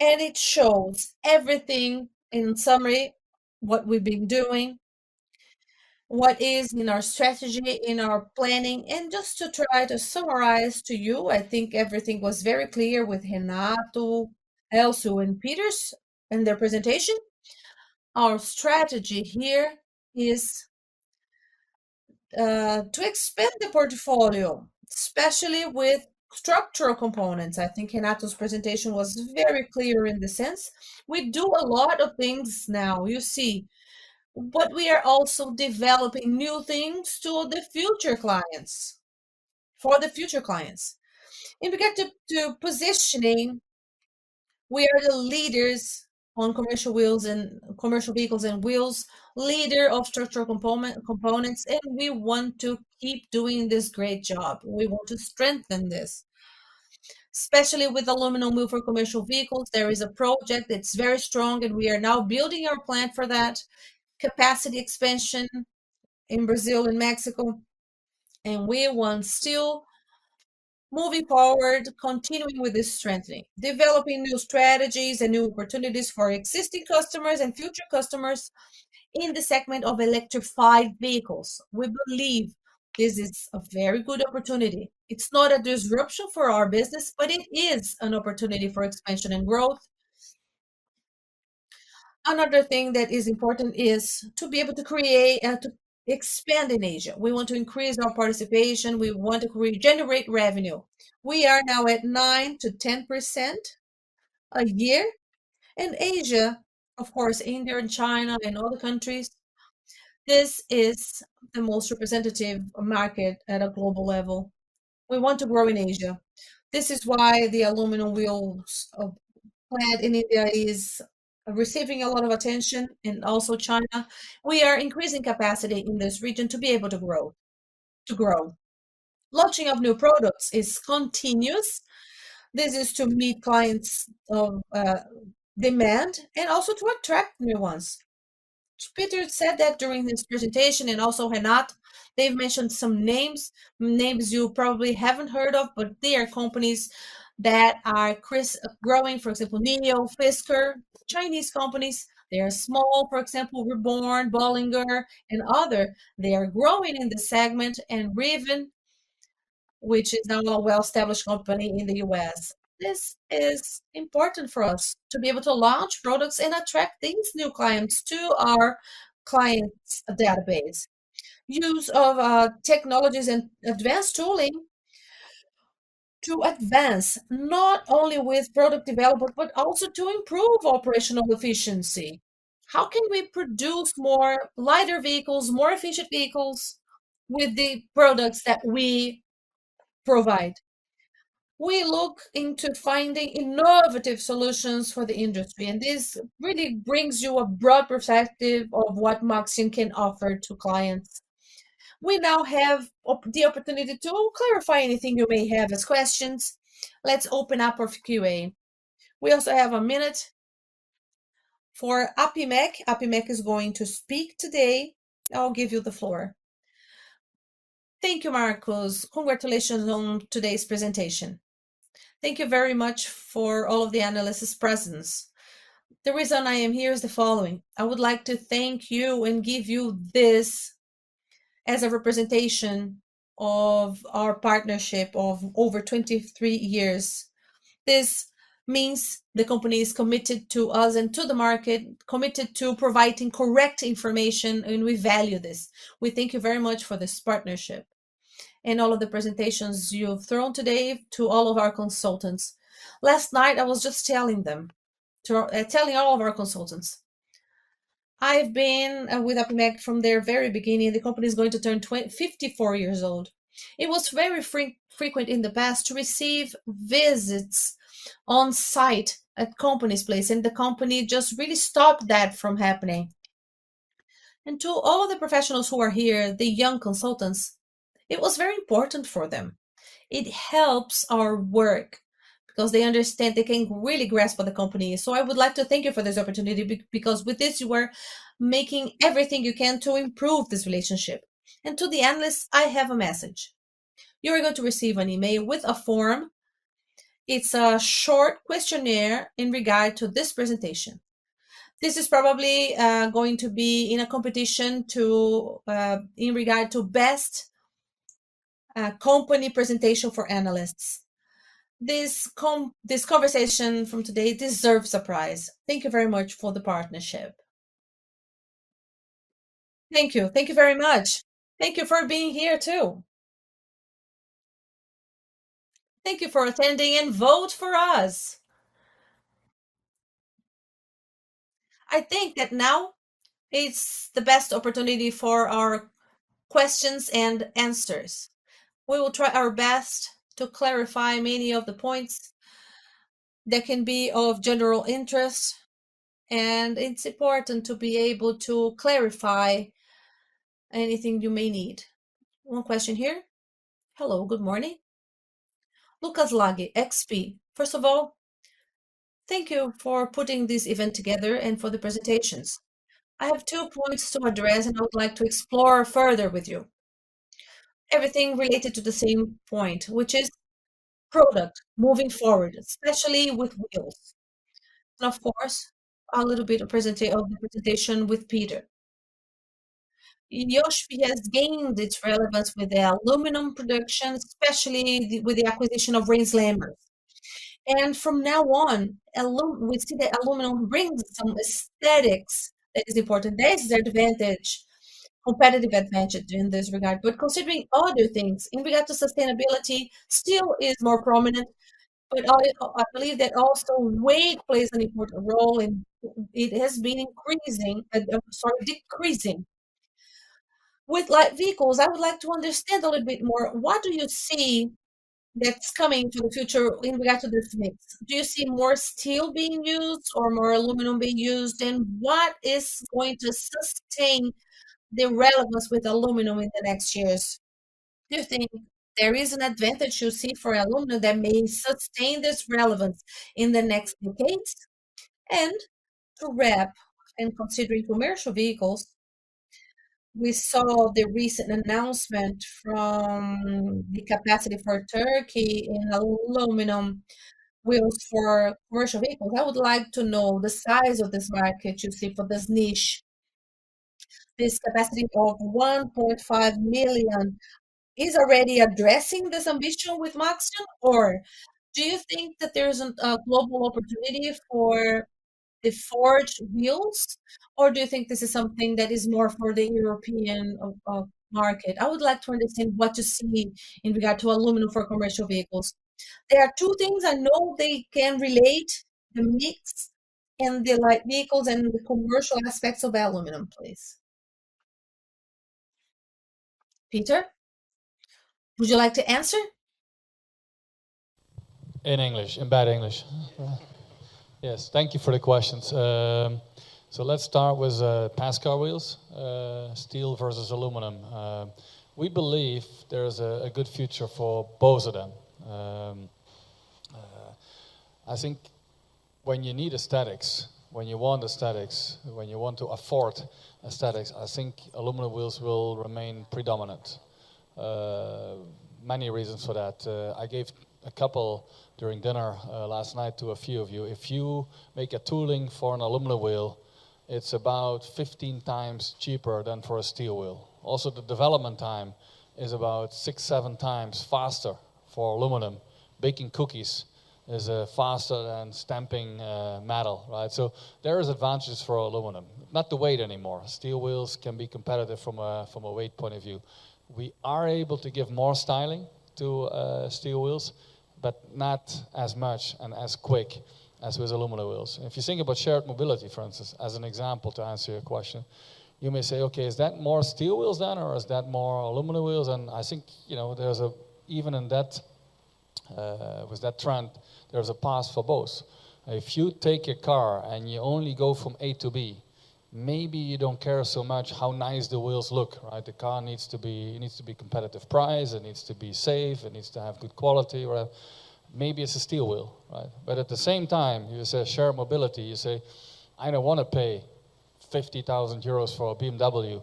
and it shows everything in summary, what we've been doing, what is in our strategy, in our planning. And just to try to summarize to you, I think everything was very clear with Renato, Elcio, and Peters in their presentation. Our strategy here is to expand the portfolio, especially with structural components. I think Renato's presentation was very clear in the sense. We do a lot of things now, you see, but we are also developing new things to the future clients, for the future clients. In regard to positioning, we are the leaders on commercial wheels and commercial vehicles and wheels, leader of structural components, and we want to keep doing this great job. We want to strengthen this, especially with aluminum wheel for commercial vehicles. There is a project that's very strong, and we are now building our plant for that. Capacity expansion in Brazil and Mexico, and we want still moving forward, continuing with this strengthening, developing new strategies and new opportunities for existing customers and future customers in the segment of electrified vehicles. We believe this is a very good opportunity. It's not a disruption for our business, but it is an opportunity for expansion and growth. Another thing that is important is to be able to create to expand in Asia. We want to increase our participation. We want to generate revenue. We are now at 9 to 10% a year. And Asia, of course, India and China and other countries, this is the most representative market at a global level. We want to grow in Asia. This is why the aluminum wheels plant in India is receiving a lot of attention, and also China. We are increasing capacity in this region to be able to grow. To grow. Launching of new products is continuous. This is to meet clients' demand and also to attract new ones. Peter said that during his presentation, and also Renat, they've mentioned some names you probably haven't heard of, but they are companies that are growing. For example, Neo, Fisker, Chinese companies. They are small, for example, Reborn, Bollinger, and other. They are growing in the segment, and Riven, which is now a well-established company in the US. This is important for us to be able to launch products and attract these new clients to our clients database. Use of technologies and advanced tooling to advance not only with product development, but also to improve operational efficiency. How can we produce more lighter vehicles, more efficient vehicles with the products that we provide? We look into finding innovative solutions for the industry, and this really brings you a broad perspective of what Maxion can offer to clients. We now have the opportunity to clarify anything you may have as questions. Let's open up our QA. We also have a minute for Apimec. Apimec is going to speak today. I'll give you the floor. Thank you, Marcos. Congratulations on today's presentation. Thank you very much for all of the analysts' presence. The reason I am here is the following. I would like to thank you and give you this as a representation of our partnership of over 23 years. This means the company is committed to us and to the market, committed to providing correct information, and we value this. We thank you very much for this partnership and all of the presentations you've thrown today to all of our consultants. Last night, I was just telling them, telling all of our consultants, I've been with Apimec from their very beginning. The company is going to turn 54 years old. It was very frequent in the past to receive visits on site at company's place, and the company just really stopped that from happening. And to all of the professionals who are here, the young consultants, it was very important for them. It helps our work because they understand, they can really grasp what the company is. So I would like to thank you for this opportunity because with this, you are making everything you can to improve this relationship. And to the analysts, I have a message. You are going to receive an email with a form. It's a short questionnaire in regard to this presentation. This is probably going to be in a competition to in regard to best company presentation for analysts. This conversation from today deserves a prize. Thank you very much for the partnership. Thank you. Thank you very much. Thank you for being here too. Thank you for attending and vote for us. I think that now it's the best opportunity for our questions and answers. We will try our best to clarify many of the points that can be of general interest, and it's important to be able to clarify anything you may need. One question here. Hello, good morning. Lucas Lage, XP. First of all, thank you for putting this event together and for the presentations. I have 2 points to address and I would like to explore further with you. Everything related to the same point, which is product moving forward, especially with wheels. And of course, a little bit of the presentation with Peter. Iochpe has gained its relevance with the aluminum production, especially with the acquisition of Reinslammers. And from now on, we see that aluminum brings some aesthetics that is important. That is their advantage, competitive advantage in this regard. But considering other things, in regard to sustainability, steel is more prominent. But I believe that also weight plays an important role, and it has been decreasing. With light vehicles, I would like to understand a little bit more. What do you see that's coming to the future in regard to this mix? Do you see more steel being used or more aluminum being used? And what is going to sustain the relevance with aluminum in the next years? Do you think there is an advantage you see for aluminum that may sustain this relevance in the next decades? And to wrap, and considering commercial vehicles, we saw the recent announcement from the capacity for Turkey in aluminum wheels for commercial vehicles. I would like to know the size of this market you see for this niche, this capacity of 1.5 million is already addressing this ambition with Maxion, or do you think that there's a global opportunity for the forged wheels, or do you think this is something that is more for the European market? I would like to understand what you see in regard to aluminum for commercial vehicles. There are two things I know they can relate, the mix and the light vehicles and the commercial aspects of aluminum, please. Peter, would you like to answer? In English, in bad English. Yes, thank you for the questions. So let's start with pass car wheels, steel versus aluminum. We believe there's a good future for both of them. I think when you need aesthetics, when you want aesthetics, when you want to afford aesthetics, I think aluminum wheels will remain predominant. Many reasons for that. I gave a couple during dinner last night to a few of you. If you make a tooling for an aluminum wheel, it's about 15 times cheaper than for a steel wheel. Also, the development time is about 6-7 times faster for aluminum. Baking cookies is faster than stamping metal, right? So there is advantages for aluminum. Not the weight anymore. Steel wheels can be competitive from a weight point of view. We are able to give more styling to steel wheels, but not as much and as quick as with aluminum wheels. If you think about shared mobility, for instance, as an example to answer your question, you may say, okay, is that more steel wheels then, or is that more aluminum wheels? And I think, there's even in that, with that trend, there's a path for both. If you take a car and you only go from A to B, maybe you don't care so much how nice the wheels look, right? The car needs to be competitive price, it needs to be safe, it needs to have good quality, right? Maybe it's a steel wheel, right? But at the same time, you say shared mobility, you say, I don't want to pay 50,000 euros for a BMW,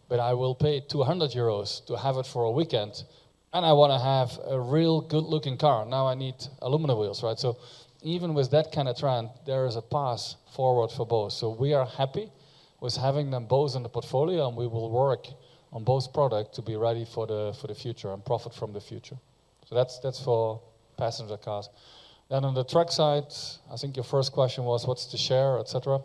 but I will pay 200 euros to have it for a weekend, and I want to have a real good-looking car. Now I need aluminum wheels, right? So even with that kind of trend, there is a path forward for both. So we are happy with having them both in the portfolio, and we will work on both products to be ready for the future and profit from the future. So that's for passenger cars. Then on the truck side, I think your first question was what's the share, etc.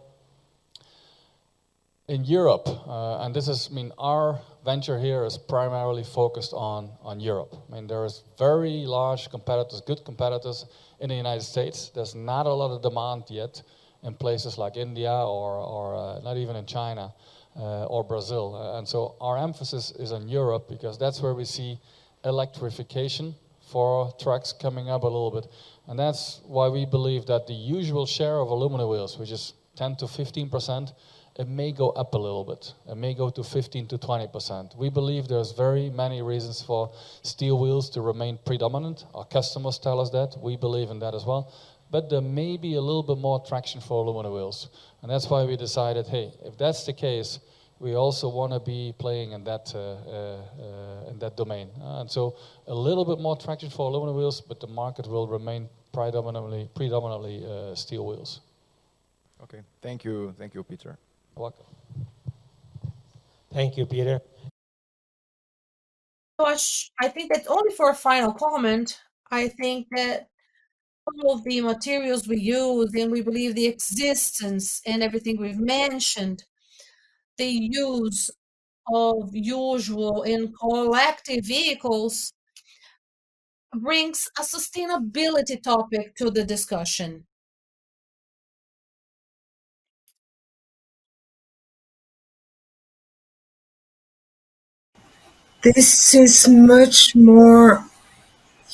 In Europe, and this is, our venture here is primarily focused on Europe. There is very large competitors, good competitors in the United States. There's not a lot of demand yet in places like India or not even in China or Brazil. And so our emphasis is on Europe because that's where we see electrification for trucks coming up a little bit. And that's why we believe that the usual share of aluminum wheels, which is 10 to 15%, it may go up a little bit. It may go to 15 to 20%. We believe there's very many reasons for steel wheels to remain predominant. Our customers tell us that. We believe in that as well. But there may be a little bit more traction for aluminum wheels. And that's why we decided, hey, if that's the case, we also want to be playing in that domain. And so a little bit more traction for aluminum wheels, but the market will remain predominantly steel wheels. Okay, thank you, Peter. Welcome. Thank you, Peter. Gosh, I think that only for a final comment, I think that all of the materials we use and we believe the existence and everything we've mentioned, the use of usual and collective vehicles brings a sustainability topic to the discussion. This is much more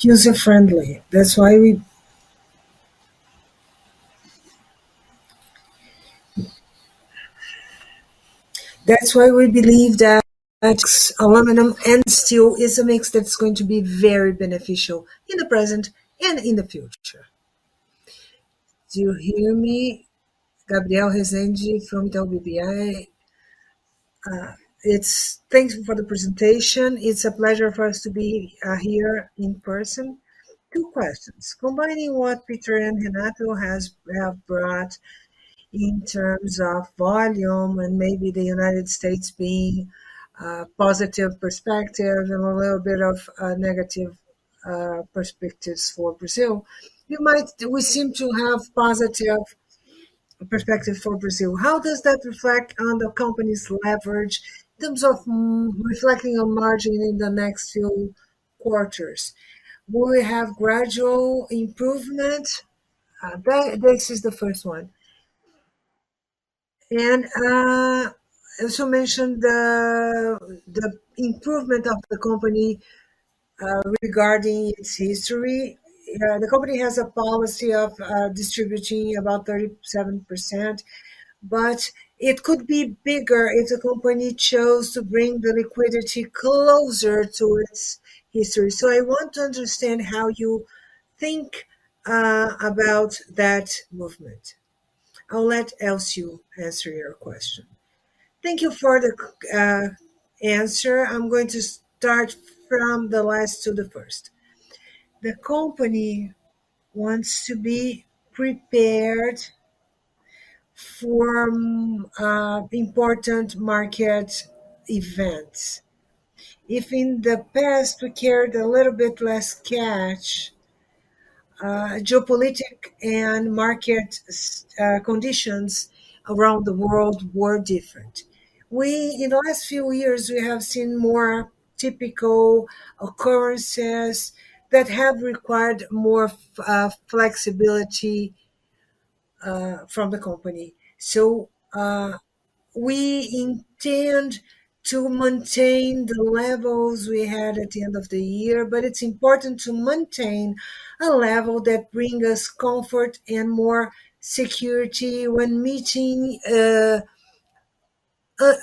user friendly. That's why we believe that aluminum and steel is a mix that's going to be very beneficial in the present and in the future. Do you hear me? Gabriel Rezende from Itaú BBI. Thanks for the presentation. It's a pleasure for us to be here in person. Two questions. Combining what Peter and Renato have brought in terms of volume and maybe the United States being a positive perspective and a little bit of negative perspectives for Brazil, we seem to have positive perspective for Brazil. How does that reflect on the company's leverage in terms of reflecting on margin in the next few quarters? Will we have gradual improvement? This is the first one. And also mentioned the improvement of the company regarding its history. the company has a policy of distributing about 37%, but it could be bigger if the company chose to bring the liquidity closer to its history. So I want to understand how you think about that movement. I'll let Elcio answer your question. Thank you for the answer. I'm going to start from the last to the first. The company wants to be prepared for important market events. If in the past we carried a little bit less cash, geopolitical and market conditions around the world were different. In the last few years, we have seen more typical occurrences that have required more flexibility from the company. So we intend to maintain the levels we had at the end of the year, but it's important to maintain a level that brings us comfort and more security when meeting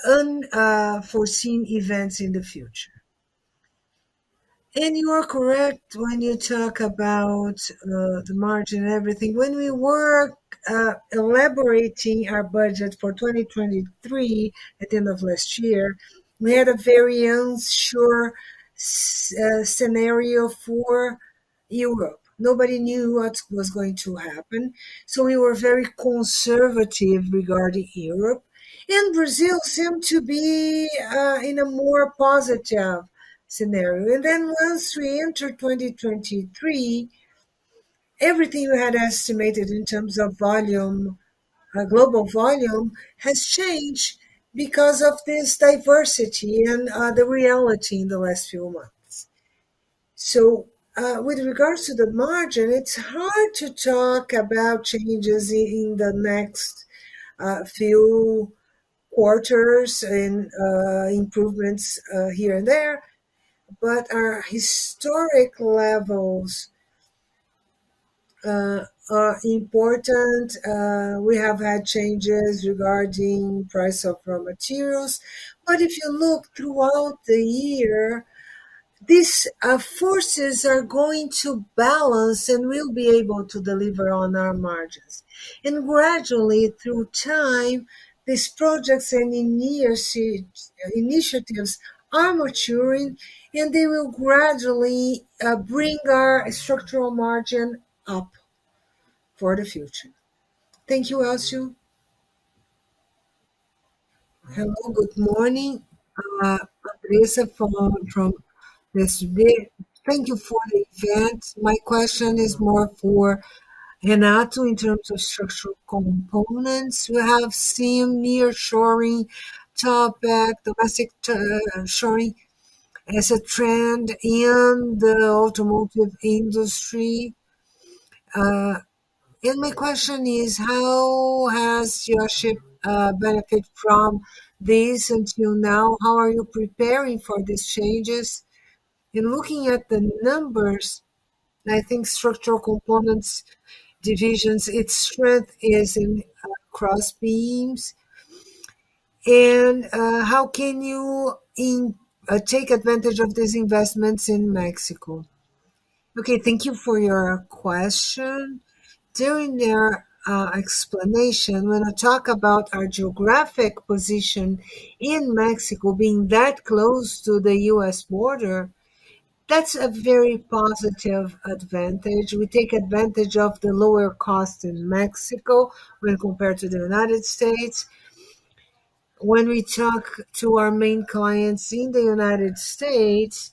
unforeseen events in the future. And you are correct when you talk about the margin and everything. When we were elaborating our budget for 2023 at the end of last year, we had a very unsure scenario for Europe. Nobody knew what was going to happen. So we were very conservative regarding Europe. And Brazil seemed to be in a more positive scenario. And then once we entered 2023, everything we had estimated in terms of volume, global volume, has changed because of this diversity and the reality in the last few months. So, with regards to the margin, it's hard to talk about changes in the next few quarters and improvements here and there, but our historic levels are important. We have had changes regarding price of raw materials, but if you look throughout the year, these forces are going to balance and we'll be able to deliver on our margins. And gradually, through time, these projects and initiatives are maturing and they will gradually bring our structural margin up for the future. Thank you, Elcio. Hello, good morning. Andressa from yesterday. Thank you for the event. My question is more for Renato in terms of structural components. We have seen nearshoring topic, domestic shoring as a trend in the automotive industry. Uh, and my question is, how has your ship benefit from this until now? How are you preparing for these changes? In looking at the numbers, I think structural components divisions, its strength is in cross beams. And how can you take advantage of these investments in Mexico? Okay, thank you for your question. During their explanation, when I talk about our geographic position in Mexico being that close to the US border, that's a very positive advantage. We take advantage of the lower cost in Mexico when compared to the United States. When we talk to our main clients in the United States,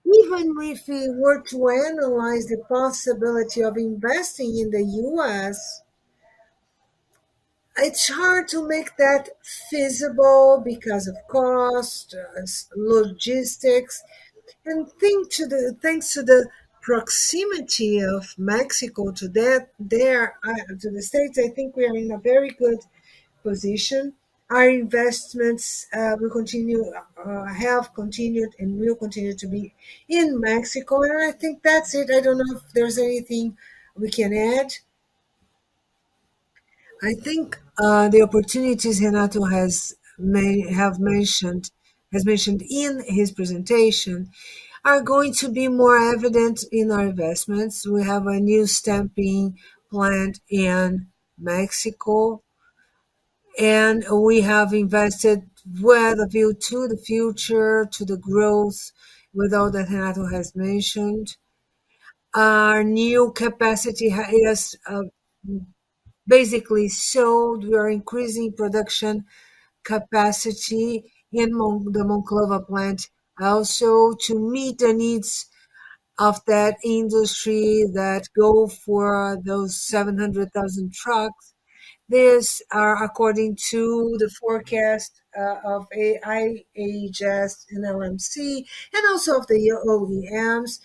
even if we were to analyze the possibility of investing in the US, it's hard to make that feasible because of cost, logistics, and thanks to the proximity of Mexico to that there to the states. I think we are in a very good position. Our investments will continue, have continued, and will continue to be in Mexico. And I think that's it. I don't know if there's anything we can add. I think the opportunities Renato has mentioned in his presentation are going to be more evident in our investments. We have a new stamping plant in Mexico, and we have invested with a view to the future, to the growth, with all that Renato has mentioned. Our new capacity is basically sold. We are increasing production capacity in the Monclova plant also to meet the needs of that industry that go for those 700,000 trucks. These are according to the forecast of IHS and LMC and also of the OEMs.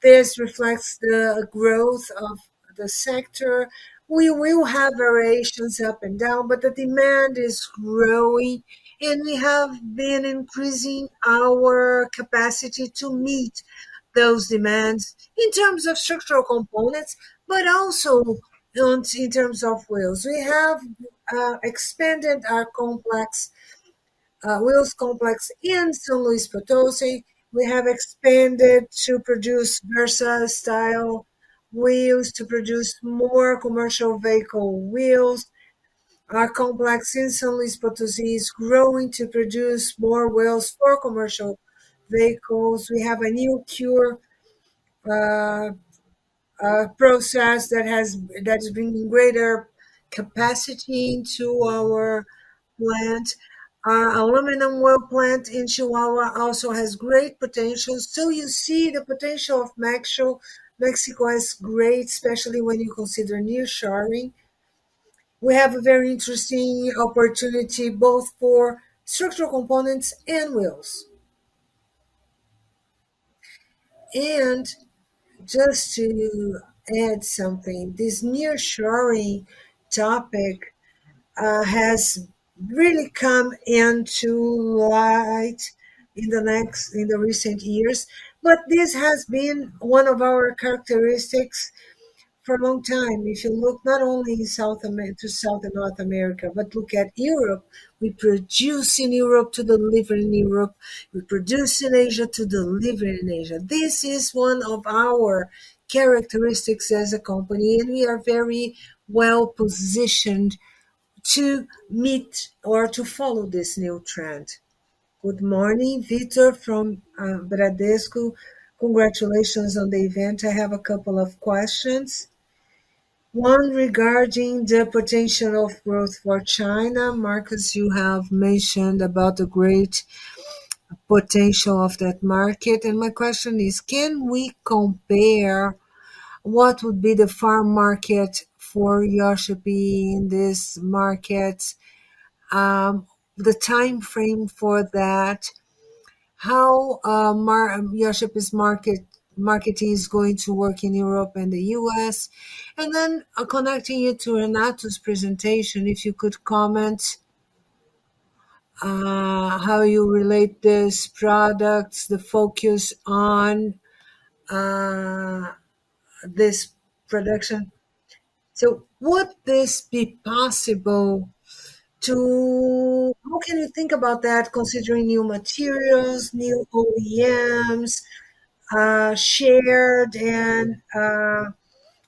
This reflects the growth of the sector. We will have variations up and down, but the demand is growing, and we have been increasing our capacity to meet those demands in terms of structural components, but also in terms of wheels. We have expanded our wheels complex in San Luis Potosi. We have expanded to produce Versa style wheels, to produce more commercial vehicle wheels. Our complex in San Luis Potosi is growing to produce more wheels for commercial vehicles. We have a new cure uh, process that is bringing greater capacity into our plant. Our aluminum wheel plant in Chihuahua also has great potential. So you see the potential of Mexico is great, especially when you consider nearshoring. We have a very interesting opportunity both for structural components and wheels. And just to add something, this nearshoring topic has really come into light in the recent years. But this has been one of our characteristics for a long time. If you look not only in South and North America, but look at Europe, we produce in Europe to deliver in Europe. We produce in Asia to deliver in Asia. This is one of our characteristics as a company, and we are very well positioned to meet or to follow this new trend. Good morning, Vitor from Bradesco. Congratulations on the event. I have a couple of questions. One regarding the potential of growth for China. Marcus, you have mentioned about the great potential of that market. And my question is, can we compare what would be the farm market for Iochpe in this market, the time frame for that, how Iochpe's marketing is going to work in Europe and the US, and then connecting it to Renato's presentation, if you could comment how you relate these products, the focus on uh, this production. So, would this be possible to how can you think about that considering new materials, new OEMs, shared and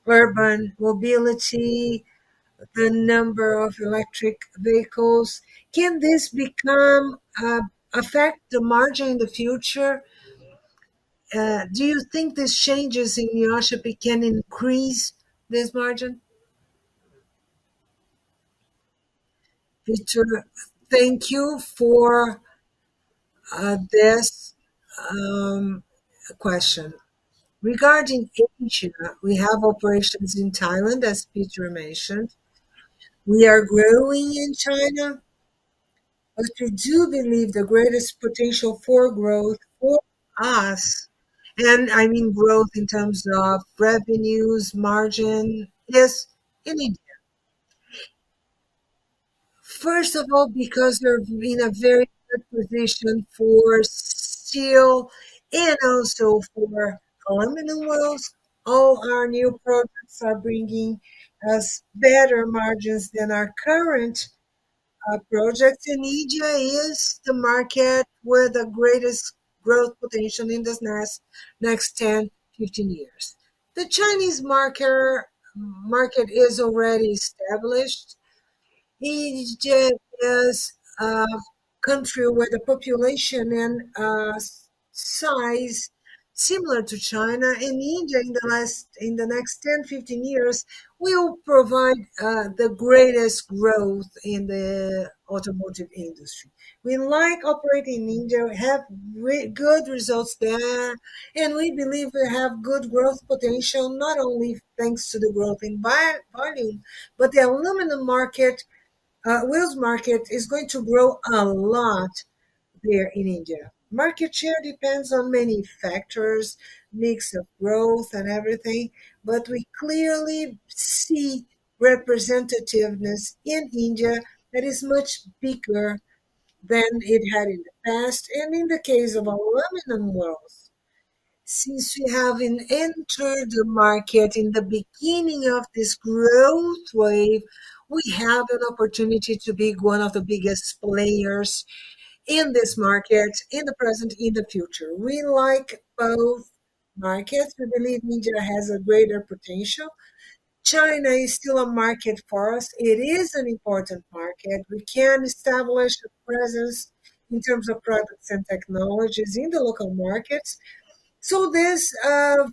urban mobility, the number of electric vehicles? Can this become affect the margin in the future? Do you think these changes in Iochpe can increase this margin? Victor, thank you for this um, question. Regarding Asia, we have operations in Thailand, as Peter mentioned. We are growing in China, but we do believe the greatest potential for growth for us, and I mean growth in terms of revenues, margin, is in India. First of all, because they're in a very good position for steel and also for aluminum wheels. All our new products are bringing us better margins than our current projects. In India is the market with the greatest growth potential in the next 10, 15 years. The Chinese market is already established. Egypt is a country where the population and size similar to China, and India in the next 10, 15 years will provide the greatest growth in the automotive industry. We like operating in India, we have good results there, and we believe we have good growth potential, not only thanks to the growth in volume, but the aluminum market, wheels market is going to grow a lot there in India. Market share depends on many factors, mix of growth and everything, but we clearly see representativeness in India that is much bigger than it had in the past. And in the case of aluminum wheels, since we have entered the market in the beginning of this growth wave, we have an opportunity to be one of the biggest players in this market in the present, in the future. We like both markets. We believe India has a greater potential. China is still a market for us. It is an important market. We can establish a presence in terms of products and technologies in the local markets. So these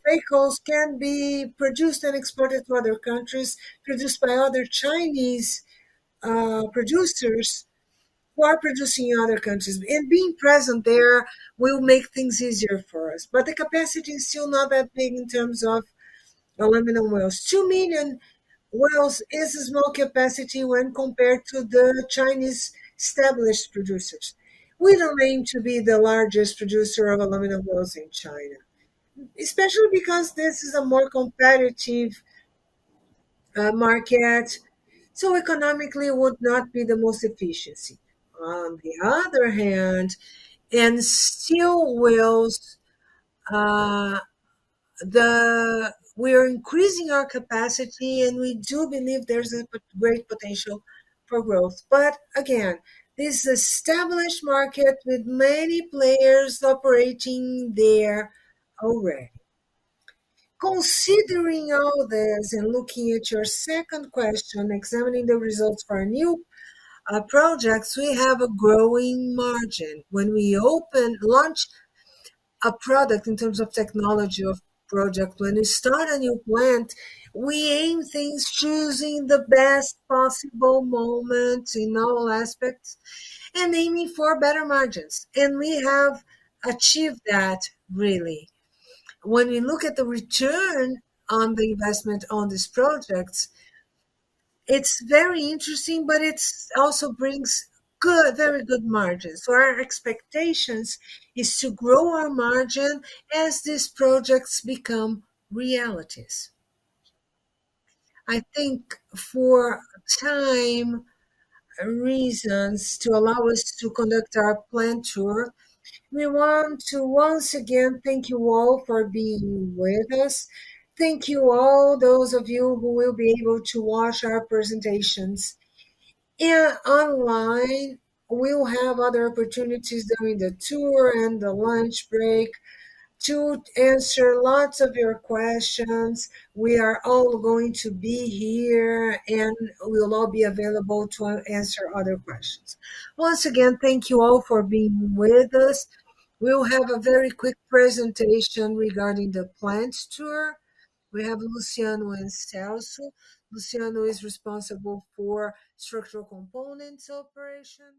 vehicles can be produced and exported to other countries, produced by other Chinese producers who are producing in other countries. And being present there will make things easier for us. But the capacity is still not that big in terms of aluminum wheels. 2 million wheels is a small capacity when compared to the Chinese established producers. We don't aim to be the largest producer of aluminum wheels in China, especially because this is a more competitive market, so economically would not be the most efficiency. On the other hand, and steel wheels, uh, the we're increasing our capacity, and we do believe there's a great potential for growth. But again, this established market with many players operating there already. Considering all this and looking at your second question, examining the results for our new projects, we have a growing margin. When we launch a product in terms of technology of project, when we start a new plant, we aim things choosing the best possible moment in all aspects and aiming for better margins. And we have achieved that really. When we look at the return on the investment on these projects, it's very interesting, but it's also brings very good margins. So our expectations is to grow our margin as these projects become realities. I think for time reasons to allow us to conduct our plant tour, we want to once again thank you all for being with us. Thank you all, those of you who will be able to watch our presentations. And online, we'll have other opportunities during the tour and the lunch break to answer lots of your questions. We are all going to be here and we'll all be available to answer other questions. Once again, thank you all for being with us. We'll have a very quick presentation regarding the plant tour. We have Luciano and Celso. Luciano is responsible for structural components operation.